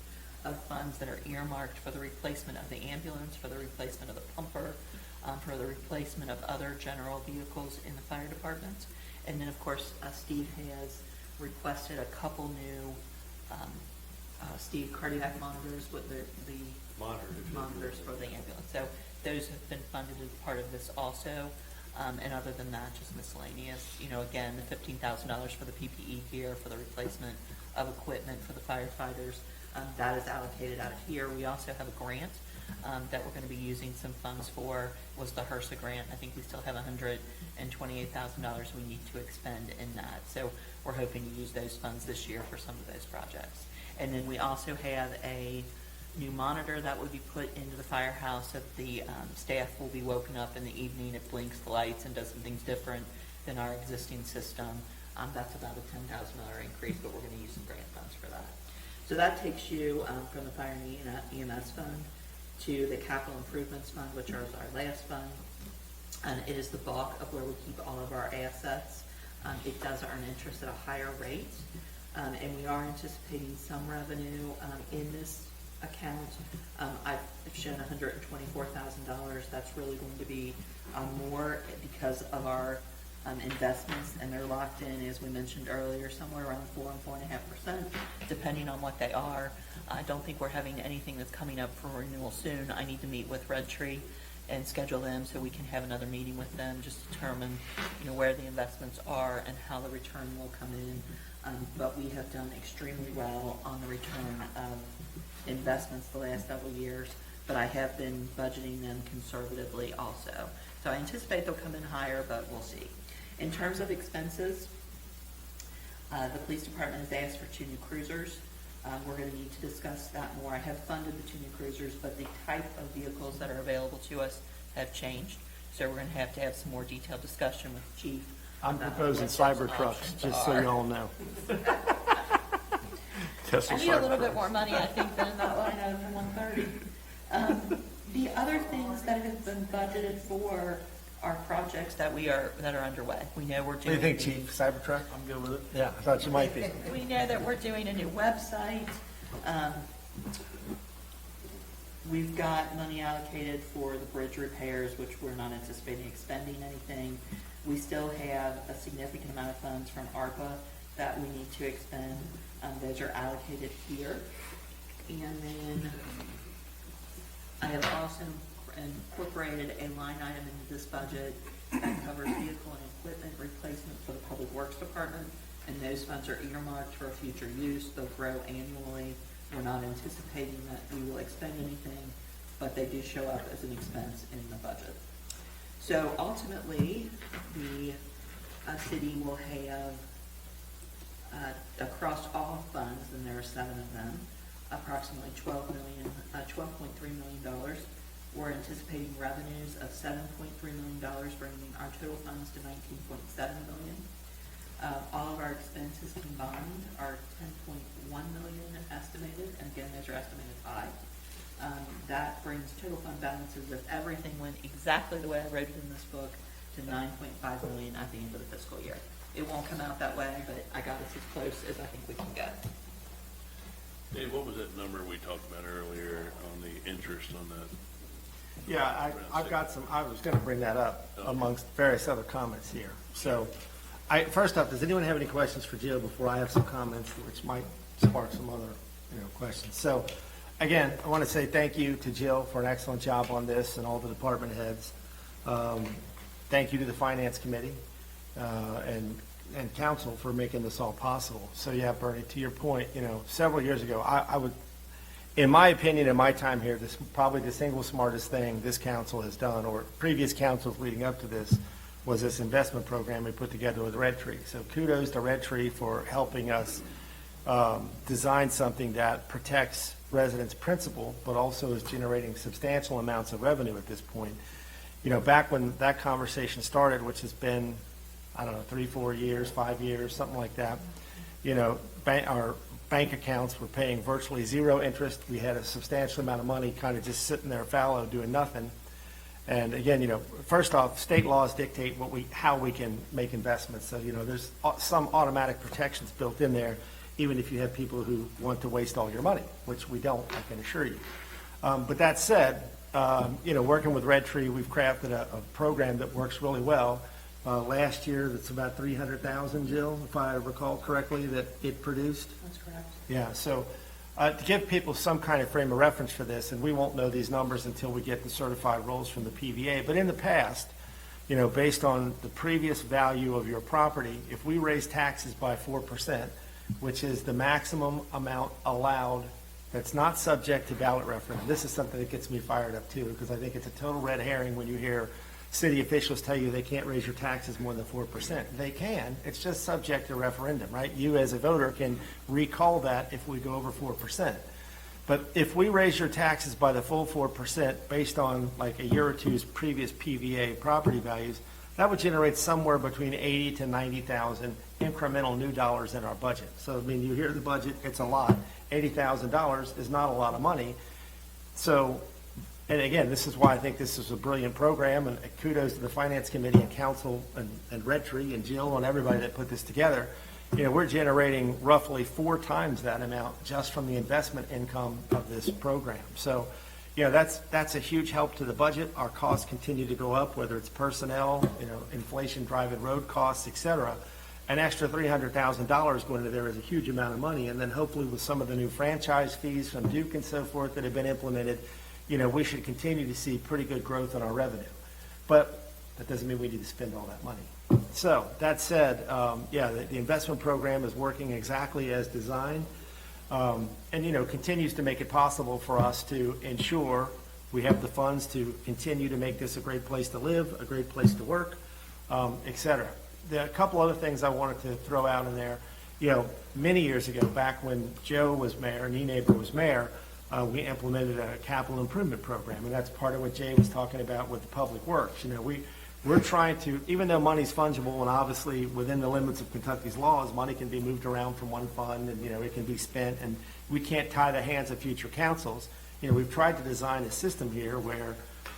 of funds that are earmarked for the replacement of the ambulance, for the replacement of the pumper, for the replacement of other general vehicles in the fire department. And then, of course, Steve has requested a couple new cardiac monitors with the monitors for the ambulance. So those have been funded as part of this also. And other than that, just miscellaneous. Again, the $15,000 for the PPE gear, for the replacement of equipment for the firefighters, that is allocated out of here. We also have a grant that we're going to be using some funds for, was the HRSA grant. I think we still have $128,000 we need to expend in that. So we're hoping to use those funds this year for some of those projects. And then we also have a new monitor that would be put into the firehouse so the staff will be woken up in the evening. It blinks the lights and does some things different than our existing system. That's about a $10,000 increase, but we're going to use some grant funds for that. So that takes you from the fire and EMS fund to the capital improvements fund, which is our last fund. And it is the bulk of where we keep all of our assets. It does earn interest at a higher rate. And we are anticipating some revenue in this account. I've shown $124,000. That's really going to be more because of our investments, and they're locked in, as we mentioned earlier, somewhere around 4 and 4.5%, depending on what they are. I don't think we're having anything that's coming up for renewal soon. I need to meet with Red Tree and schedule them so we can have another meeting with them, just to determine where the investments are and how the return will come in. But we have done extremely well on the return of investments the last several years, but I have been budgeting them conservatively also. So I anticipate they'll come in higher, but we'll see. In terms of expenses, the police department has asked for 2 new cruisers. We're going to need to discuss that more. I have funded the 2 new cruisers, but the type of vehicles that are available to us have changed. So we're going to have some more detailed discussion with the chief. I'm about proposing what those cyber trucks, options just so are. you all know. Tesla I need a little Cybertruck. bit more money, I think, than in that line item for 130. The other things that have been budgeted for are projects that are underway. We know we're What do doing. you think, Chief? Cybertruck? I'm good with it. Yeah, I thought you might be. We know that we're doing a new website. We've got money allocated for the bridge repairs, which we're not anticipating expending anything. We still have a significant amount of funds from ARPA that we need to expend. Those are allocated here. And then I have also incorporated a line item into this budget that covers vehicle and equipment replacement for the Public Works Department, and those funds are earmarked for future use. They'll grow annually. We're not anticipating that we will expend anything, but they do show up as an expense in the budget. So ultimately, the city will have, across all funds, and there are 7 of them, approximately $12.3 million. We're anticipating revenues of $7.3 million, bringing our total funds to $19.7 million. All of our expenses combined are $10.1 million estimated, and again, those are estimated high. That brings total fund balances, if everything went exactly the way I wrote it in this book, to $9.5 million at the end of the fiscal year. It won't come out that way, but I got us as close as I think we can get. Dave, what was that number we talked about earlier on the interest on that? Yeah, I've got some, I was going to bring that up amongst various other comments here. So, first off, does anyone have any questions for Jill before I have some comments, which might spark some other, questions? So, again, I want to say thank you to Jill for an excellent job on this and all the department heads. Thank you to the Finance Committee and Council for making this all possible. So, yeah, Bernie, to your point, several years ago, I would, in my opinion, in my time here, this probably the single smartest thing this council has done, or previous councils leading up to this, was this investment program we put together with Red Tree. So kudos to Red Tree for helping us design something that protects residents' principal, but also is generating substantial amounts of revenue at this point. Back when that conversation started, which has been, 3, 4 years, 5 years, something like that, our bank accounts were paying virtually zero interest. We had a substantial amount of money kind of just sitting there fallow doing nothing. And again, first off, state laws dictate how we can make investments. So, there's some automatic protections built in there, even if you have people who want to waste all your money, which we don't, I can assure you. But that said, working with Red Tree, we've crafted a program that works really well. Last year, that's about 300,000, Jill, if I recall correctly, that it produced. That's correct. Yeah, so to give people some kind of frame of reference for this, and we won't know these numbers until we get the certified rolls from the PVA, but in the past, based on the previous value of your property, if we raise taxes by 4%, which is the maximum amount allowed that's not subject to ballot referendum, this is something that gets me fired up too, because I think it's a total red herring when you hear city officials tell you they can't raise your taxes more than 4%. They can. It's just subject to referendum, right? You as a voter can recall that if we go over 4%. But if we raise your taxes by the full 4% based on like a year or two's previous PVA property values, that would generate somewhere between 80 to 90,000 incremental new dollars in our budget. So, you hear the budget, it's a lot. $80,000 is not a lot of money. So, and again, this is why I think this is a brilliant program, and kudos to the Finance Committee and Council and Red Tree and Jill and everybody that put this together. We're generating roughly 4 times that amount just from the investment income of this program. So, that's a huge help to the budget. Our costs continue to go up, whether it's personnel, inflation driving road costs, et cetera. An extra $300,000 going into there is a huge amount of money. And then hopefully with some of the new franchise fees from Duke and so forth that have been implemented, we should continue to see pretty good growth in our revenue. But that doesn't mean we need to spend all that money. So that said, the investment program is working exactly as designed, and continues to make it possible for us to ensure we have the funds to continue to make this a great place to live, a great place to work, et cetera. There are a couple other things I wanted to throw out in there. Many years ago, back when Joe was mayor and Neighbor was mayor, we implemented a capital improvement program, and that's part of what Jay was talking about with the public works. We're trying to, even though money's fungible and obviously within the limits of Kentucky's laws, money can be moved around from one fund and, it can be spent, and we can't tie the hands of future councils. We've tried to design a system here where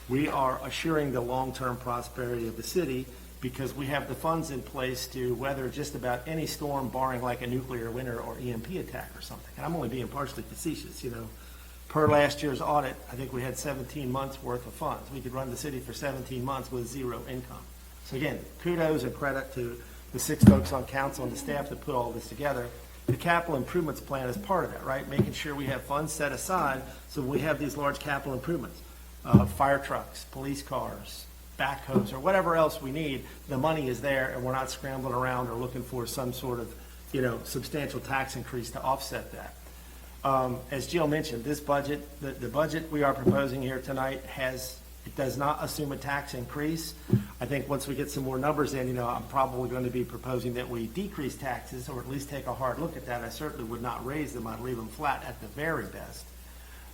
we are assuring the long-term prosperity of the city, because we have the funds in place to weather just about any storm barring like a nuclear winter or EMP attack or something. And I'm only being partially facetious, you know. Per last year's audit, I think we had 17 months worth of funds. We could run the city for 17 months with zero income. So again, kudos and credit to the 6 folks on council and the staff that put all this together. The capital improvements plan is part of that, right? Making sure we have funds set aside so we have these large capital improvements. Fire trucks, police cars, backhoes, or whatever else we need, the money is there, and we're not scrambling around or looking for some sort of, you know, substantial tax increase to offset that. As Jill mentioned, this budget, the budget we are proposing here tonight it does not assume a tax increase. I think once we get some more numbers in, you know, I'm probably going to be proposing that we decrease taxes, or at least take a hard look at that. I certainly would not raise them. I'd leave them flat at the very best.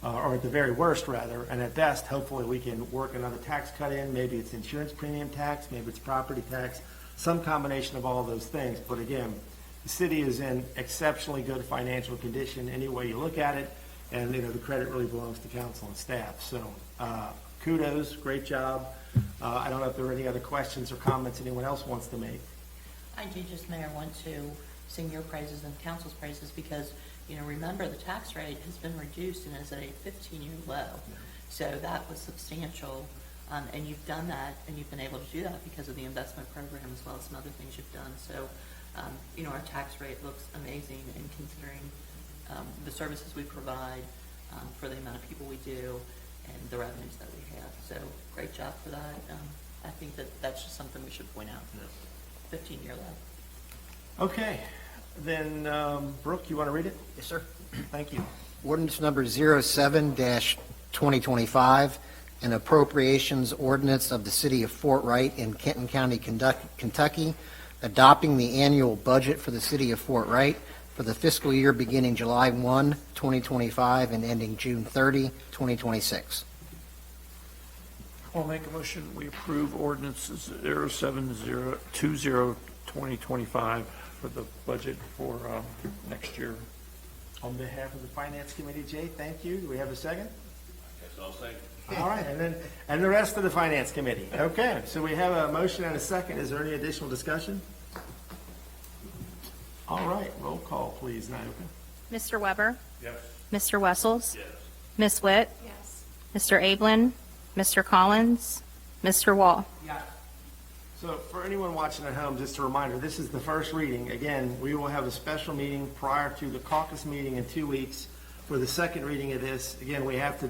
Or at the very worst, rather, and at best, hopefully we can work another tax cut in. Maybe it's insurance premium tax, maybe it's property tax, some combination of all of those things. But again, the city is in exceptionally good financial condition any way you look at it, and, you know, the credit really belongs to council and staff. So kudos, great job. I don't know if there are any other questions or comments anyone else wants to make. I do just, Mayor, want to sing your praises and council's praises because, you know, remember the tax rate has been reduced and is at a 15-year low. So that was substantial, and you've done that, and you've been able to do that because of the investment program as well as some other things you've done. So, you know, our tax rate looks amazing, and considering the services we provide for the amount of people we do and the revenues that we have. So great job for that. I think that that's just something we should point out. 15-year low. Okay, then Brooke, you want to read it? Yes, sir. Thank you. Ordinance number 07-2025, an appropriations ordinance of the city of Fort Wright in Kenton County, Kentucky, adopting the annual budget for the city of Fort Wright for the fiscal year beginning July 1, 2025 and ending June 30, 2026. I'll make a motion, we approve ordinance 07-2025 for the budget for next year. On behalf of the Finance Committee, Jay, thank you. Do we have a second? Guess I'll second. All right, and the rest of the Finance Committee. Okay, so we have a motion and a second. Is there any additional discussion? All right, roll call, please, Nioka. Mr. Weber? Yes. Mr. Wessels? Yes. Ms. Witt? Yes. Mr. Ablin? Mr. Collins? Mr. Wall? So for anyone watching at home, just a reminder, this is the first reading. Again, we will have a special meeting prior to the caucus meeting in 2 weeks for the second reading of this. Again, we have to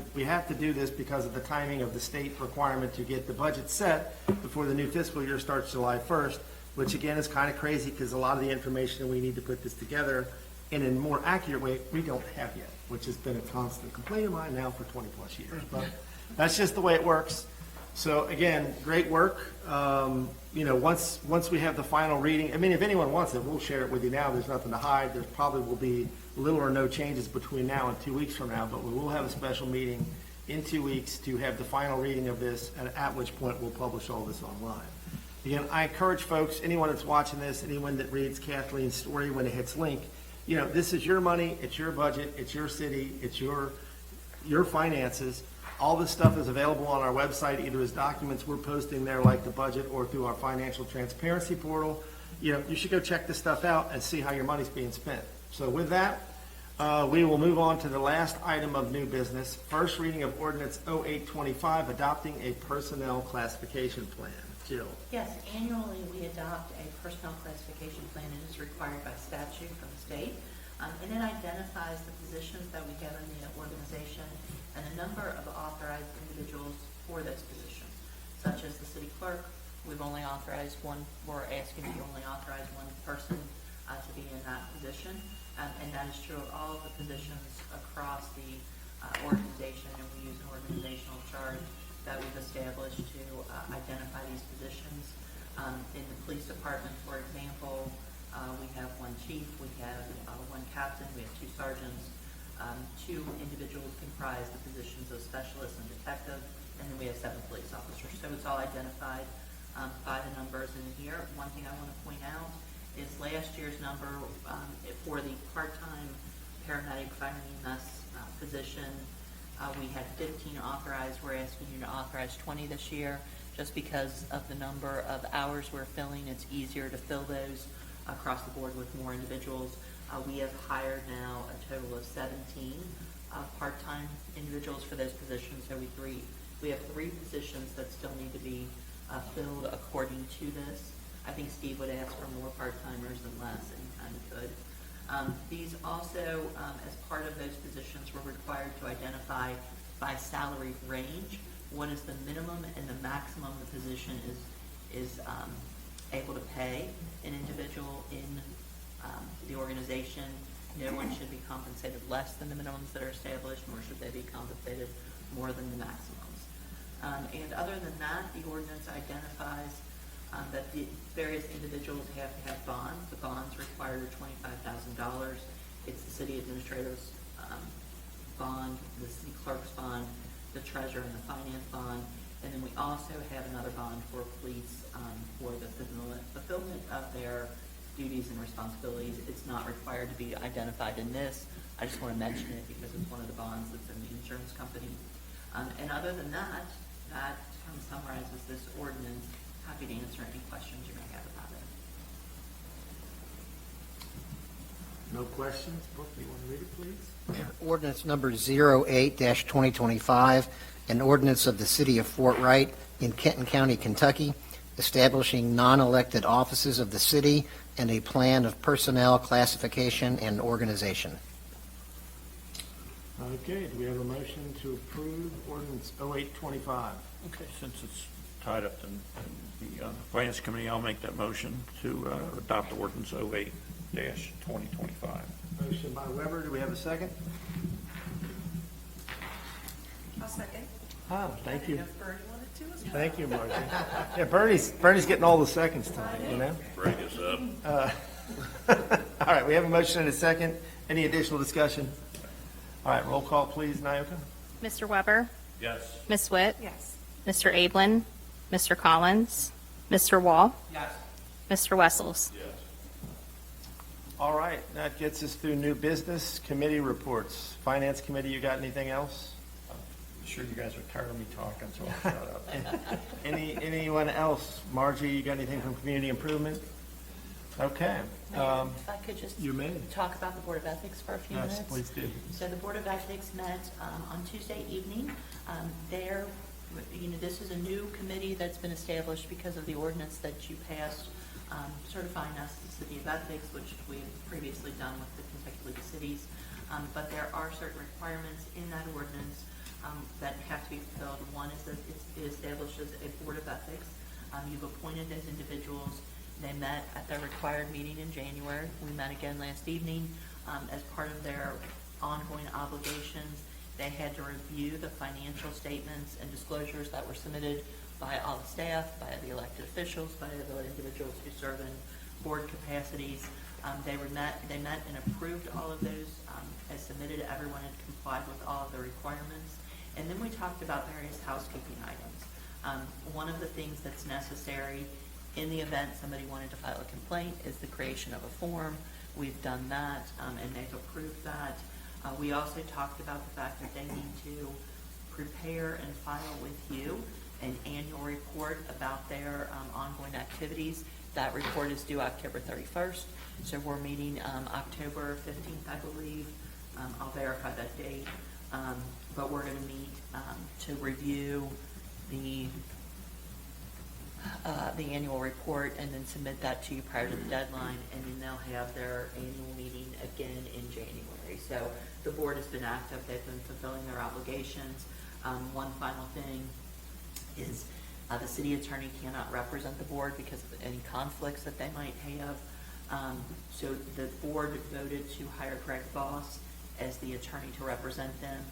do this because of the timing of the state requirement to get the budget set before the new fiscal year starts July 1st, which again is kind of crazy because a lot of the information that we need to put this together in a more accurate way, we don't have yet, which has been a constant complaint of mine now for 20 plus years. But that's just the way it works. So again, great work. You know, once we have the final reading, I mean, if anyone wants it, we'll share it with you now. There's nothing to hide. There probably will be little or no changes between now and 2 weeks from now, but we will have a special meeting in 2 weeks to have the final reading of this, and at which point we'll publish all this online. Again, I encourage folks, anyone that's watching this, anyone that reads Kathleen's story when it hits link, you know, this is your money, it's your budget, it's your city, it's your finances. All this stuff is available on our website, either as documents we're posting there like the budget or through our financial transparency portal. You know, you should go check this stuff out and see how your money's being spent. So with that, we will move on to the last item of new business. First reading of ordinance 0825, adopting a personnel classification plan. Jill. Yes, annually we adopt a personnel classification plan. It is required by statute from the state. And it identifies the positions that we have in the organization and the number of authorized individuals for those positions, such as the city clerk. We've only authorized one, we're asking you only authorize one person to be in that position. And that is true of all of the positions across the organization, and we use an organizational chart that we've established to identify these positions. In the police department, for example, we have one chief, we have one captain, we have 2 sergeants. 2 individuals comprise the positions of specialist and detective, and then we have 7 police officers. So it's all identified by the numbers in here. One thing I want to point out is last year's number for the part-time paramedic fire EMS position, we had 15 authorized. We're asking you to authorize 20 this year. just because of the number of hours we're filling. It's easier to fill those across the board with more individuals. We have hired now a total of 17 part-time individuals for those positions. So we have 3 positions that still need to be filled according to this. I think Steve would ask for more part-timers than less anytime he could. These also, as part of those positions, were required to identify by salary range what is the minimum and the maximum the position is able to pay an individual in the organization. No one should be compensated less than the minimums that are established, nor should they be compensated more than the maximums. And other than that, the ordinance identifies that the various individuals have to have bonds. The bonds require $25,000. It's the city administrator's bond, the city clerk's bond, the treasurer and the finance bond, and then we also have another bond for police for the fulfillment of their duties and responsibilities. It's not required to be identified in this. I just want to mention it because it's one of the bonds that's in the insurance company. And other than that, that kind of summarizes this ordinance. Happy to answer any questions you may have about it. No questions? Brooke, you want to read it, please? Ordinance number 08-2025, an ordinance of the City of Fort Wright in Kenton County, Kentucky, establishing non-elected offices of the city and a plan of personnel classification and organization. Okay, do we have a motion to approve ordinance 0825? Okay, since it's tied up in the Finance Committee, I'll make that motion to adopt ordinance 08-2025. Motion by Weber, do we have a second? I'll second. Oh, thank you. If Bernie wanted to as well. Thank you, Margie. Yeah, Bernie's getting all the seconds tonight, you know? Break us up. All right, we have a motion and a second. Any additional discussion? All right, roll call, please, Nyoka. Mr. Weber? Yes. Ms. Witt? Yes. Mr. Ablin? Mr. Collins? Mr. Wall? Yes. Mr. Wessels? Yes. All right, that gets us through new business, committee reports. Finance Committee, you got anything else? I'm sure you guys are tired of me talking, so I'll shut up. Anyone else? Margie, you got anything from community improvement? Okay. If I could just You may. talk about the Board of Ethics for a few Yes, minutes. please do. So the Board of Ethics met on Tuesday evening. This is a new committee that's been established because of the ordinance that you passed certifying us the City of Ethics, which we have previously done with the Kentucky League of Cities. But there are certain requirements in that ordinance that have to be fulfilled. One is that it establishes a Board of Ethics. You've appointed those individuals. They met at their required meeting in January. We met again last evening. As part of their ongoing obligations, they had to review the financial statements and disclosures that were submitted by all the staff, by the elected officials, by the individuals who serve in board capacities. They met and approved all of those as submitted. Everyone had complied with all of the requirements. And then we talked about various housekeeping items. One of the things that's necessary in the event somebody wanted to file a complaint is the creation of a form. We've done that, and they've approved that. We also talked about the fact that they need to prepare and file with you an annual report about their ongoing activities. That report is due October 31st, so we're meeting October 15th, I believe. I'll verify that date. But we're going to meet to review the annual report and then submit that to you prior to the deadline, and then they'll have their annual meeting again in January. So the board has been active. They've been fulfilling their obligations. One final thing is the city attorney cannot represent the board because of any conflicts that they might have. So the board voted to hire Greg Voss as the attorney to represent them.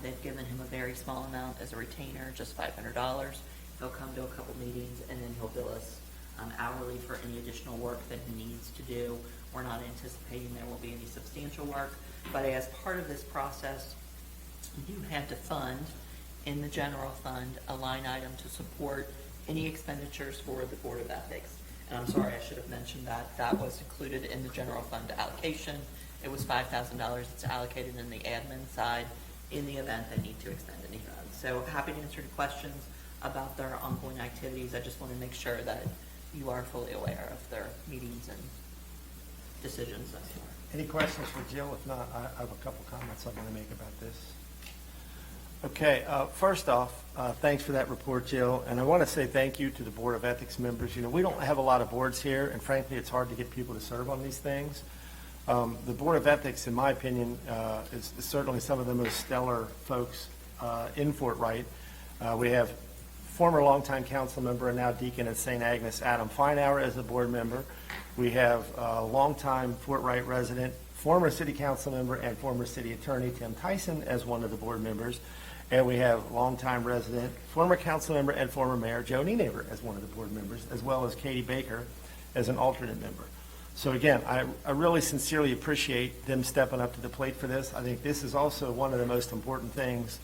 They've given him a very small amount as a retainer, just $500. He'll come to a couple meetings, and then he'll bill us hourly for any additional work that he needs to do. We're not anticipating there will be any substantial work, but as part of this process, you had to fund in the general fund a line item to support any expenditures for the Board of Ethics. And I'm sorry, I should have mentioned that. That was included in the general fund allocation. It was $5,000. It's allocated in the admin side in the event they need to expend any funds. So happy to answer any questions. about their ongoing activities. I just want to make sure that you are fully aware of their meetings and decisions thus far. Any questions for Jill? If not, I have a couple comments I'm going to make about this. Okay, first off, thanks for that report, Jill. And I want to say thank you to the Board of Ethics members. You know, we don't have a lot of boards here, and frankly, it's hard to get people to serve on these things. The Board of Ethics, in my opinion, is certainly some of the most stellar folks in Fort Wright. We have former longtime council member and now deacon at St. Agnes, Adam Feinauer, as a board member. We have longtime Fort Wright resident, former city council member and former city attorney Tim Tyson as one of the board members. And we have longtime resident, former council member and former mayor Joe Nienaber as one of the board members, as well as Katie Baker as an alternate member. So again, I really sincerely appreciate them stepping up to the plate for this. I think this is also one of the most important things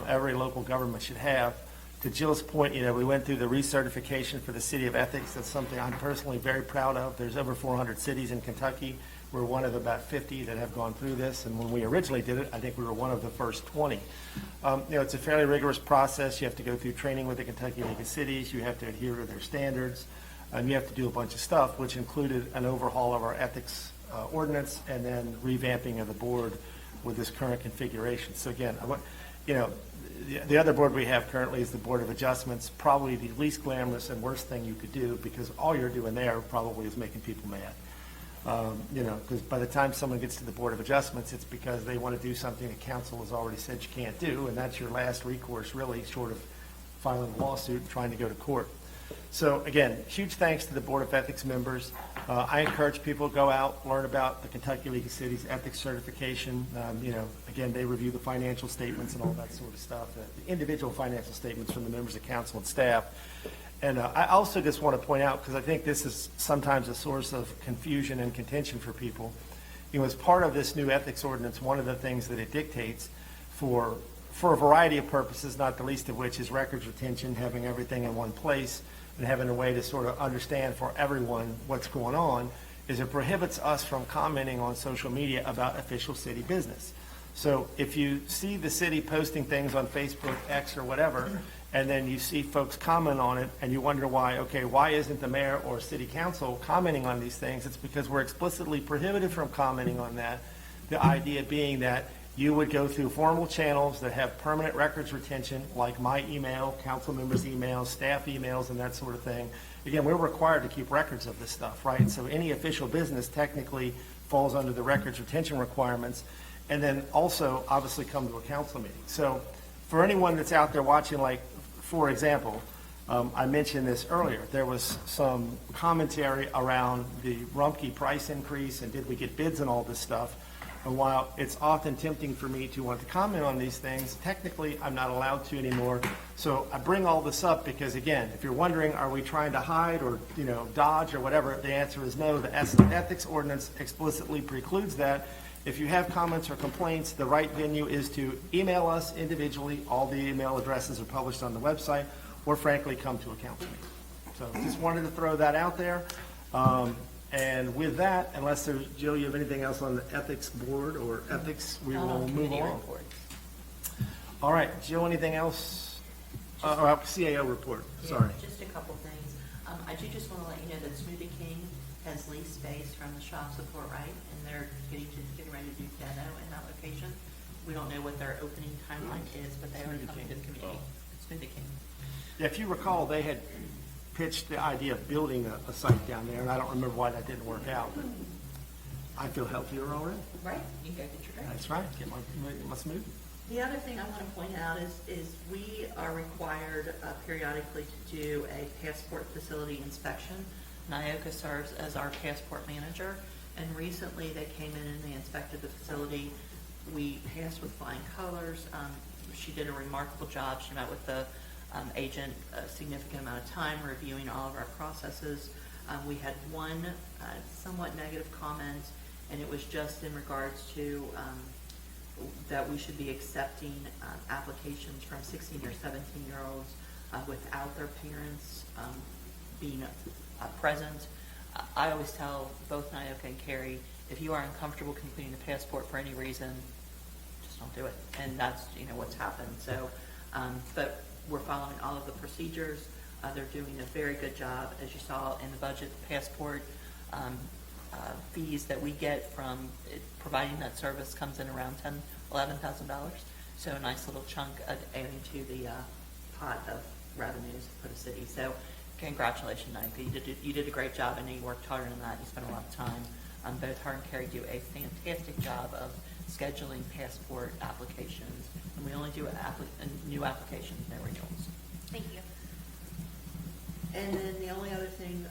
every local government should have. To Jill's point, you know, we went through the recertification for the City of Ethics. That's something I'm personally very proud of. There's over 400 cities in Kentucky. We're one of about 50 that have gone through this, and when we originally did it, I think we were one of the first 20. You know, it's a fairly rigorous process. You have to go through training with the Kentucky League of Cities. You have to adhere to their standards. You have to do a bunch of stuff, which included an overhaul of our ethics ordinance and then revamping of the board with this current configuration. So again, you know, the other board we have currently is the Board of Adjustments, probably the least glamorous and worst thing you could do, because all you're doing there probably is making people mad. You know, because by the time someone gets to the Board of Adjustments, it's because they want to do something that council has already said you can't do, and that's your last recourse, really, short of filing a lawsuit and trying to go to court. So again, huge thanks to the Board of Ethics members. I encourage people to go out, learn about the Kentucky League of Cities ethics certification. You know, again, they review the financial statements and all that sort of stuff, the individual financial statements from the members of council and staff. And I also just want to point out, because I think this is sometimes a source of confusion and contention for people, you know, as part of this new ethics ordinance, one of the things that it dictates for a variety of purposes, not the least of which is records retention, having everything in one place, and having a way to sort of understand for everyone what's going on, is it prohibits us from commenting on social media about official city business. So if you see the city posting things on Facebook, X, or whatever, and then you see folks comment on it, and you wonder why, okay, why isn't the mayor or city council commenting on these things? It's because we're explicitly prohibited from commenting on that. The idea being that you would go through formal channels that have permanent records retention, like my email, council members' emails, staff emails, and that sort of thing. Again, we're required to keep records of this stuff, right? So any official business technically falls under the records retention requirements, and then also obviously come to a council meeting. So for anyone that's out there watching, like, for example, I mentioned this earlier, there was some commentary around the Rumpke price increase and did we get bids and all this stuff. And while it's often tempting for me to want to comment on these things, technically I'm not allowed to anymore. So I bring all this up because, again, if you're wondering, are we trying to hide or, you know, dodge or whatever, the answer is no. The ethics ordinance explicitly precludes that. If you have comments or complaints, the right venue is to email us individually. All the email addresses are published on the website, or frankly, come to a council meeting. So just wanted to throw that out there. And with that, unless there's, Jill, you have anything else on the ethics board or ethics, we will move on. All right, Jill, anything else? CAO report, sorry. Yeah, just a couple things. I do just want to let you know that Smoothie King has leased space from the shops of Fort Wright, and they're getting ready to do demo in that location. We don't know what their opening timeline is, but they are coming to the community. Smoothie King. Yeah, if you recall, they had pitched the idea of building a site down there, and I don't remember why that didn't work out, but I feel healthier already. Right, you go get your drink. That's right, get my smoothie. The other thing I want to point out is we are required periodically to do a passport facility inspection. Nyoka serves as our passport manager, and recently they came in and they inspected the facility. We passed with flying colors. She did a remarkable job. She met with the agent a significant amount of time reviewing all of our processes. We had one somewhat negative comment, and it was just in regards to that we should be accepting applications from 16 or 17-year-olds without their parents being present. I always tell both Nyoka and Carrie, if you are uncomfortable completing the passport for any reason, just don't do it. And that's, you know, what's happened. So, but we're following all of the procedures. They're doing a very good job. As you saw in the budget, passport fees that we get from providing that service comes in around $11,000. So a nice little chunk adding to the pot of revenues for the city. So congratulations, Nika. You did a great job. I know you worked harder than that. You spent a lot of time. Both her and Carrie do a fantastic job of scheduling passport applications. And we only do new applications, no renewals. Thank you. And then the only other thing,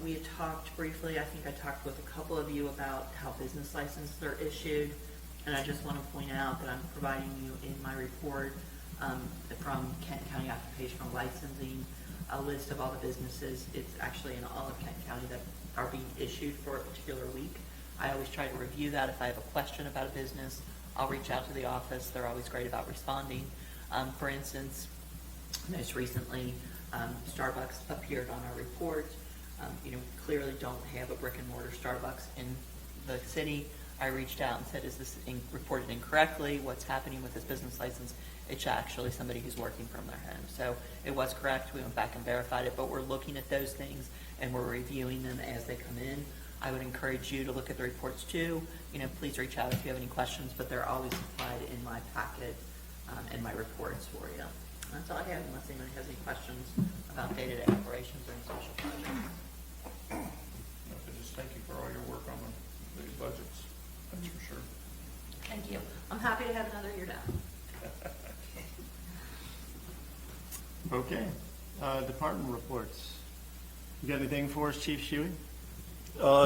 we had talked briefly, I think I talked with a couple of you about how business licenses are issued. And I just want to point out that I'm providing you in my report from Kent County Occupational Licensing, a list of all the businesses. It's actually in all of Kent County that are being issued for a particular week. I always try to review that. If I have a question about a business, I'll reach out to the office. They're always great about responding. For instance, most recently, Starbucks appeared on our report. Clearly don't have a brick and mortar Starbucks in the city. I reached out and said, is this reported incorrectly? What's happening with this business license? It's actually somebody who's working from their home. So it was correct. We went back and verified it, but we're looking at those things and we're reviewing them as they come in. I would encourage you to look at the reports too. Please reach out if you have any questions, but they're always supplied in my packet and my reports for you. That's all I have, unless anyone has any questions about day-to-day operations or any special projects. Just thank you for all your work on the budgets, that's for sure. Thank you. I'm happy to have another year done. Okay. Department reports. You got anything for us, Chief Shuey?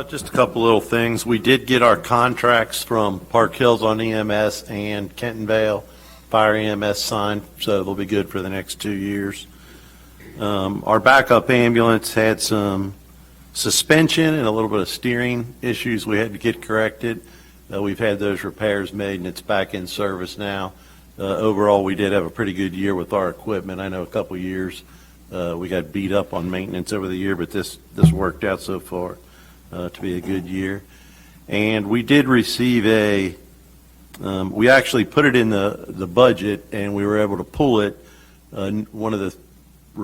Just a couple little things. We did get our contracts from Park Hills on EMS and Kentonvale Fire EMS signed, so they'll be good for the next 2 years. Our backup ambulance had some suspension and a little bit of steering issues we had to get corrected. We've had those repairs made and it's back in service now. Overall, we did have a pretty good year with our equipment. I know a couple years we got beat up on maintenance over the year, but this worked out so far to be a good year. And we did receive we actually put it in the budget and we were able to pull it, one of the to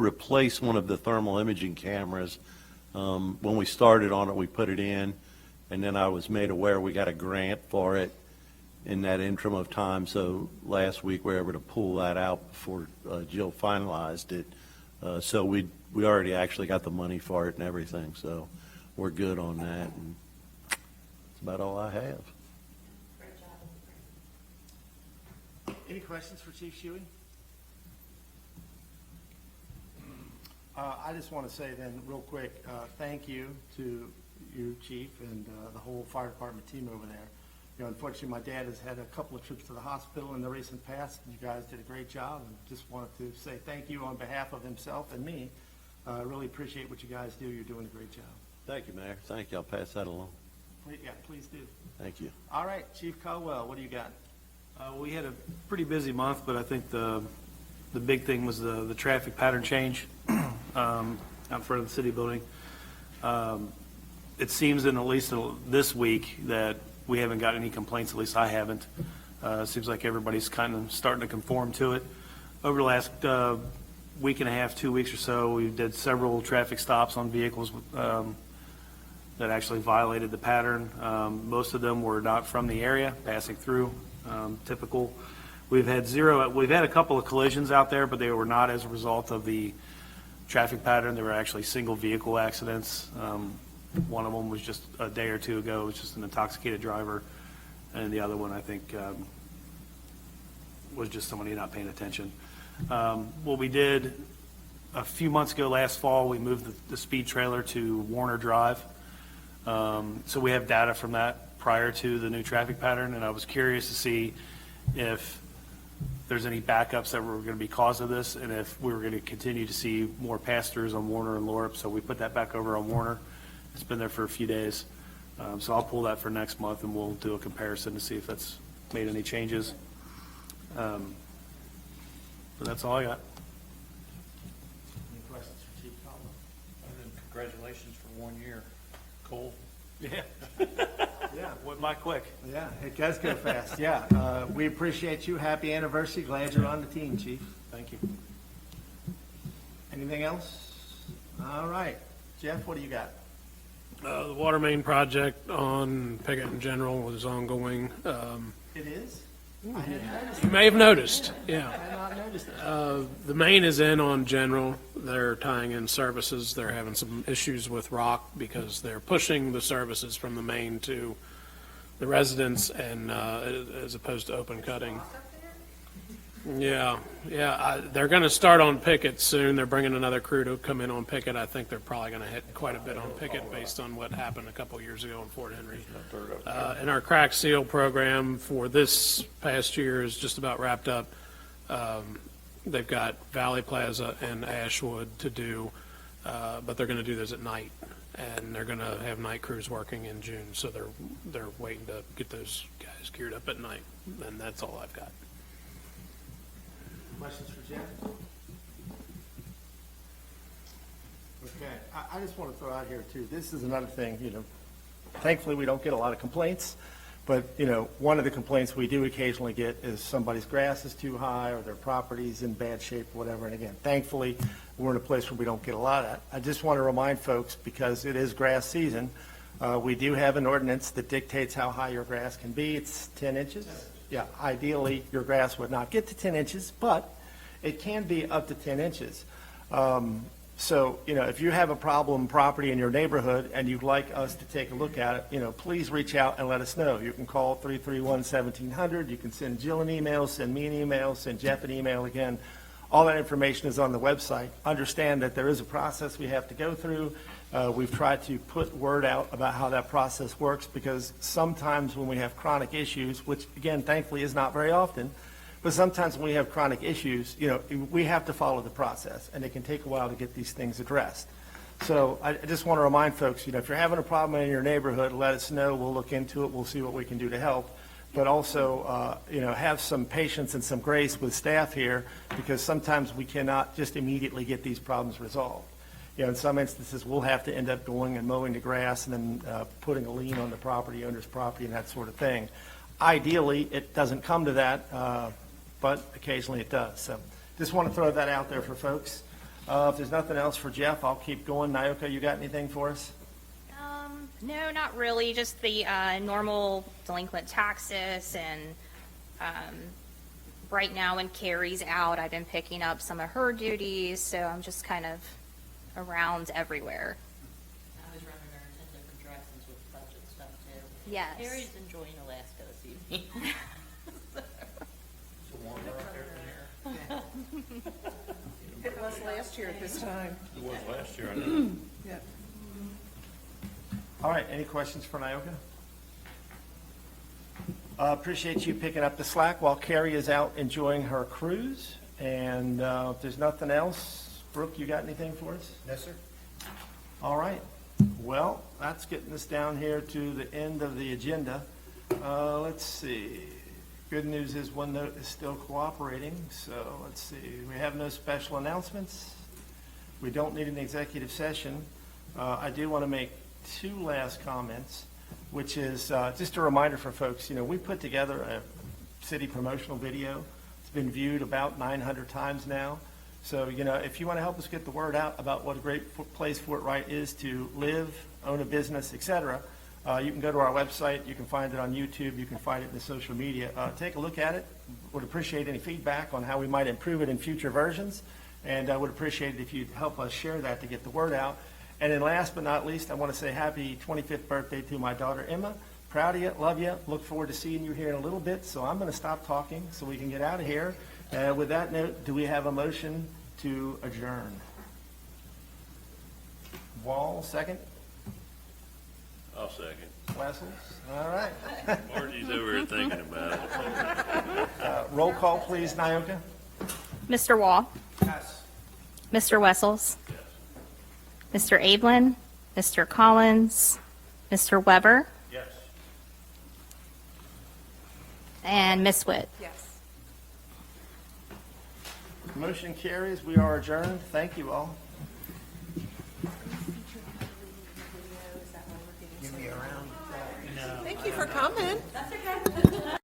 replace one of the thermal imaging cameras. When we started on it, we put it in, and then I was made aware we got a grant for it in that interim of time. So last week we were able to pull that out before Jill finalized it. So we already actually got the money for it and everything. So we're good on that. And that's about all I have. Great job. Any questions for Chief Shuey? I just want to say then real quick, thank you to you, Chief, and the whole fire department team over there. Unfortunately, my dad has had a couple of trips to the hospital in the recent past. You guys did a great job, and just wanted to say thank you on behalf of himself and me. I really appreciate what you guys do. You're doing a great job. Thank you, Mayor. Thank you. I'll pass that along. Please do. Thank you. All right, Chief Caldwell, what do you got? We had a pretty busy month, but I think the big thing was the traffic pattern change out in front of the city building. It seems in at least this week that we haven't got any complaints, at least I haven't. It seems like everybody's kind of starting to conform to it. Over the last week and a half, 2 weeks or so, we did several traffic stops on vehicles that actually violated the pattern. Most of them were not from the area, passing through. Typical. We've had a couple of collisions out there, but they were not as a result of the traffic pattern. They were actually single vehicle accidents. One of them was just a day or two ago. It was just an intoxicated driver. And the other one, I think, was just somebody not paying attention. What we did a few months ago, last fall, we moved the speed trailer to Warner Drive. So we have data from that prior to the new traffic pattern, and I was curious to see if there's any backups that were going to be cause of this, and if we were going to continue to see more pass-throughs on Warner and Lorp. So we put that back over on Warner. It's been there for a few days. So I'll pull that for next month, and we'll do a comparison to see if that's made any changes. But that's all I got. Any questions for Chief Caldwell? And then congratulations for 1 year, Cole. Yeah. Yeah. Went by quick. Yeah, it does go fast, yeah. We appreciate you. Happy anniversary. Glad you're on the team, Chief. Thank you. Anything else? All right. Jeff, what do you got? The water main project on Pickett in general is ongoing. It is? I hadn't noticed. You may have noticed, yeah. I had not noticed it. The main is in on general. They're tying in services. They're having some issues with rock because they're pushing the services from the main to the residents and, as opposed to open cutting. Yeah, they're going to start on Pickett soon. They're bringing another crew to come in on Pickett. I think they're probably going to hit quite a bit on Pickett based on what happened a couple years ago in Fort Henry. And our crack seal program for this past year is just about wrapped up. They've got Valley Plaza and Ashwood to do, but they're going to do those at night. And they're going to have night crews working in June, so they're waiting to get those guys geared up at night. And that's all I've got. Questions for Jeff? Okay, I just want to throw out here too, this is another thing, thankfully we don't get a lot of complaints, but, one of the complaints we do occasionally get is somebody's grass is too high or their property's in bad shape, whatever, and again, thankfully, we're in a place where we don't get a lot of that. I just want to remind folks, because it is grass season, we do have an ordinance that dictates how high your grass can be. It's 10 inches. Yeah, ideally, your grass would not get to 10 inches, but it can be up to 10 inches. So, if you have a problem property in your neighborhood and you'd like us to take a look at it, please reach out and let us know. You can call 331-1700. You can send Jill an email, send me an email, send Jeff an email again. All that information is on the website. Understand that there is a process we have to go through. We've tried to put word out about how that process works because sometimes when we have chronic issues, which again, thankfully is not very often, but sometimes when we have chronic issues, we have to follow the process and it can take a while to get these things addressed. So I just want to remind folks, if you're having a problem in your neighborhood, let us know. We'll look into it. We'll see what we can do to help. But also, have some patience and some grace with staff here because sometimes we cannot just immediately get these problems resolved. In some instances, we'll have to end up going and mowing the grass and then putting a lien on the property owner's property and that sort of thing. Ideally, it doesn't come to that, but occasionally it does. So just want to throw that out there for folks. If there's nothing else for Jeff, I'll keep going. Nyoka, you got anything for us? No, not really. Just the normal delinquent taxes and right now when Carrie's out, I've been picking up some of her duties, so I'm just kind of around everywhere. I was running her in different directions with budget stuff too. Yes. Harry's enjoying Alaska this evening. It was last year at this time. It was last year, I know. Yeah. All right, any questions for Nyoka? Appreciate you picking up the slack while Carrie is out enjoying her cruise. And if there's nothing else, Brooke, you got anything for us? No, sir. All right. Well, that's getting us down here to the end of the agenda. Let's see. Good news is OneNote is still cooperating. So let's see. We have no special announcements. We don't need an executive session. I do want to make two last comments, which is just a reminder for folks. We put together a city promotional video. It's been viewed about 900 times now. So, if you want to help us get the word out about what a great place Fort Wright is to live, own a business, etc., you can go to our website. You can find it on YouTube. You can find it in the social media. Take a look at it. Would appreciate any feedback on how we might improve it in future versions. And I would appreciate it if you'd help us share that to get the word out. And then last but not least, I want to say happy 25th birthday to my daughter, Emma. Proud of you, love you. Look forward to seeing you here in a little bit. So I'm going to stop talking so we can get out of here. With that note, do we have a motion to adjourn? Wall, second. I'll second. Wessels, all right. Margie's over here thinking about it. Roll call, please, Nyoka. Mr. Wall? Yes. Mr. Wessels? Mr. Ablin? Mr. Collins? Mr. Weber? Yes. And Ms. Witt? Yes. Motion carries. We are adjourned. Thank you all. Give me a round. Thank you. you for coming. That's okay.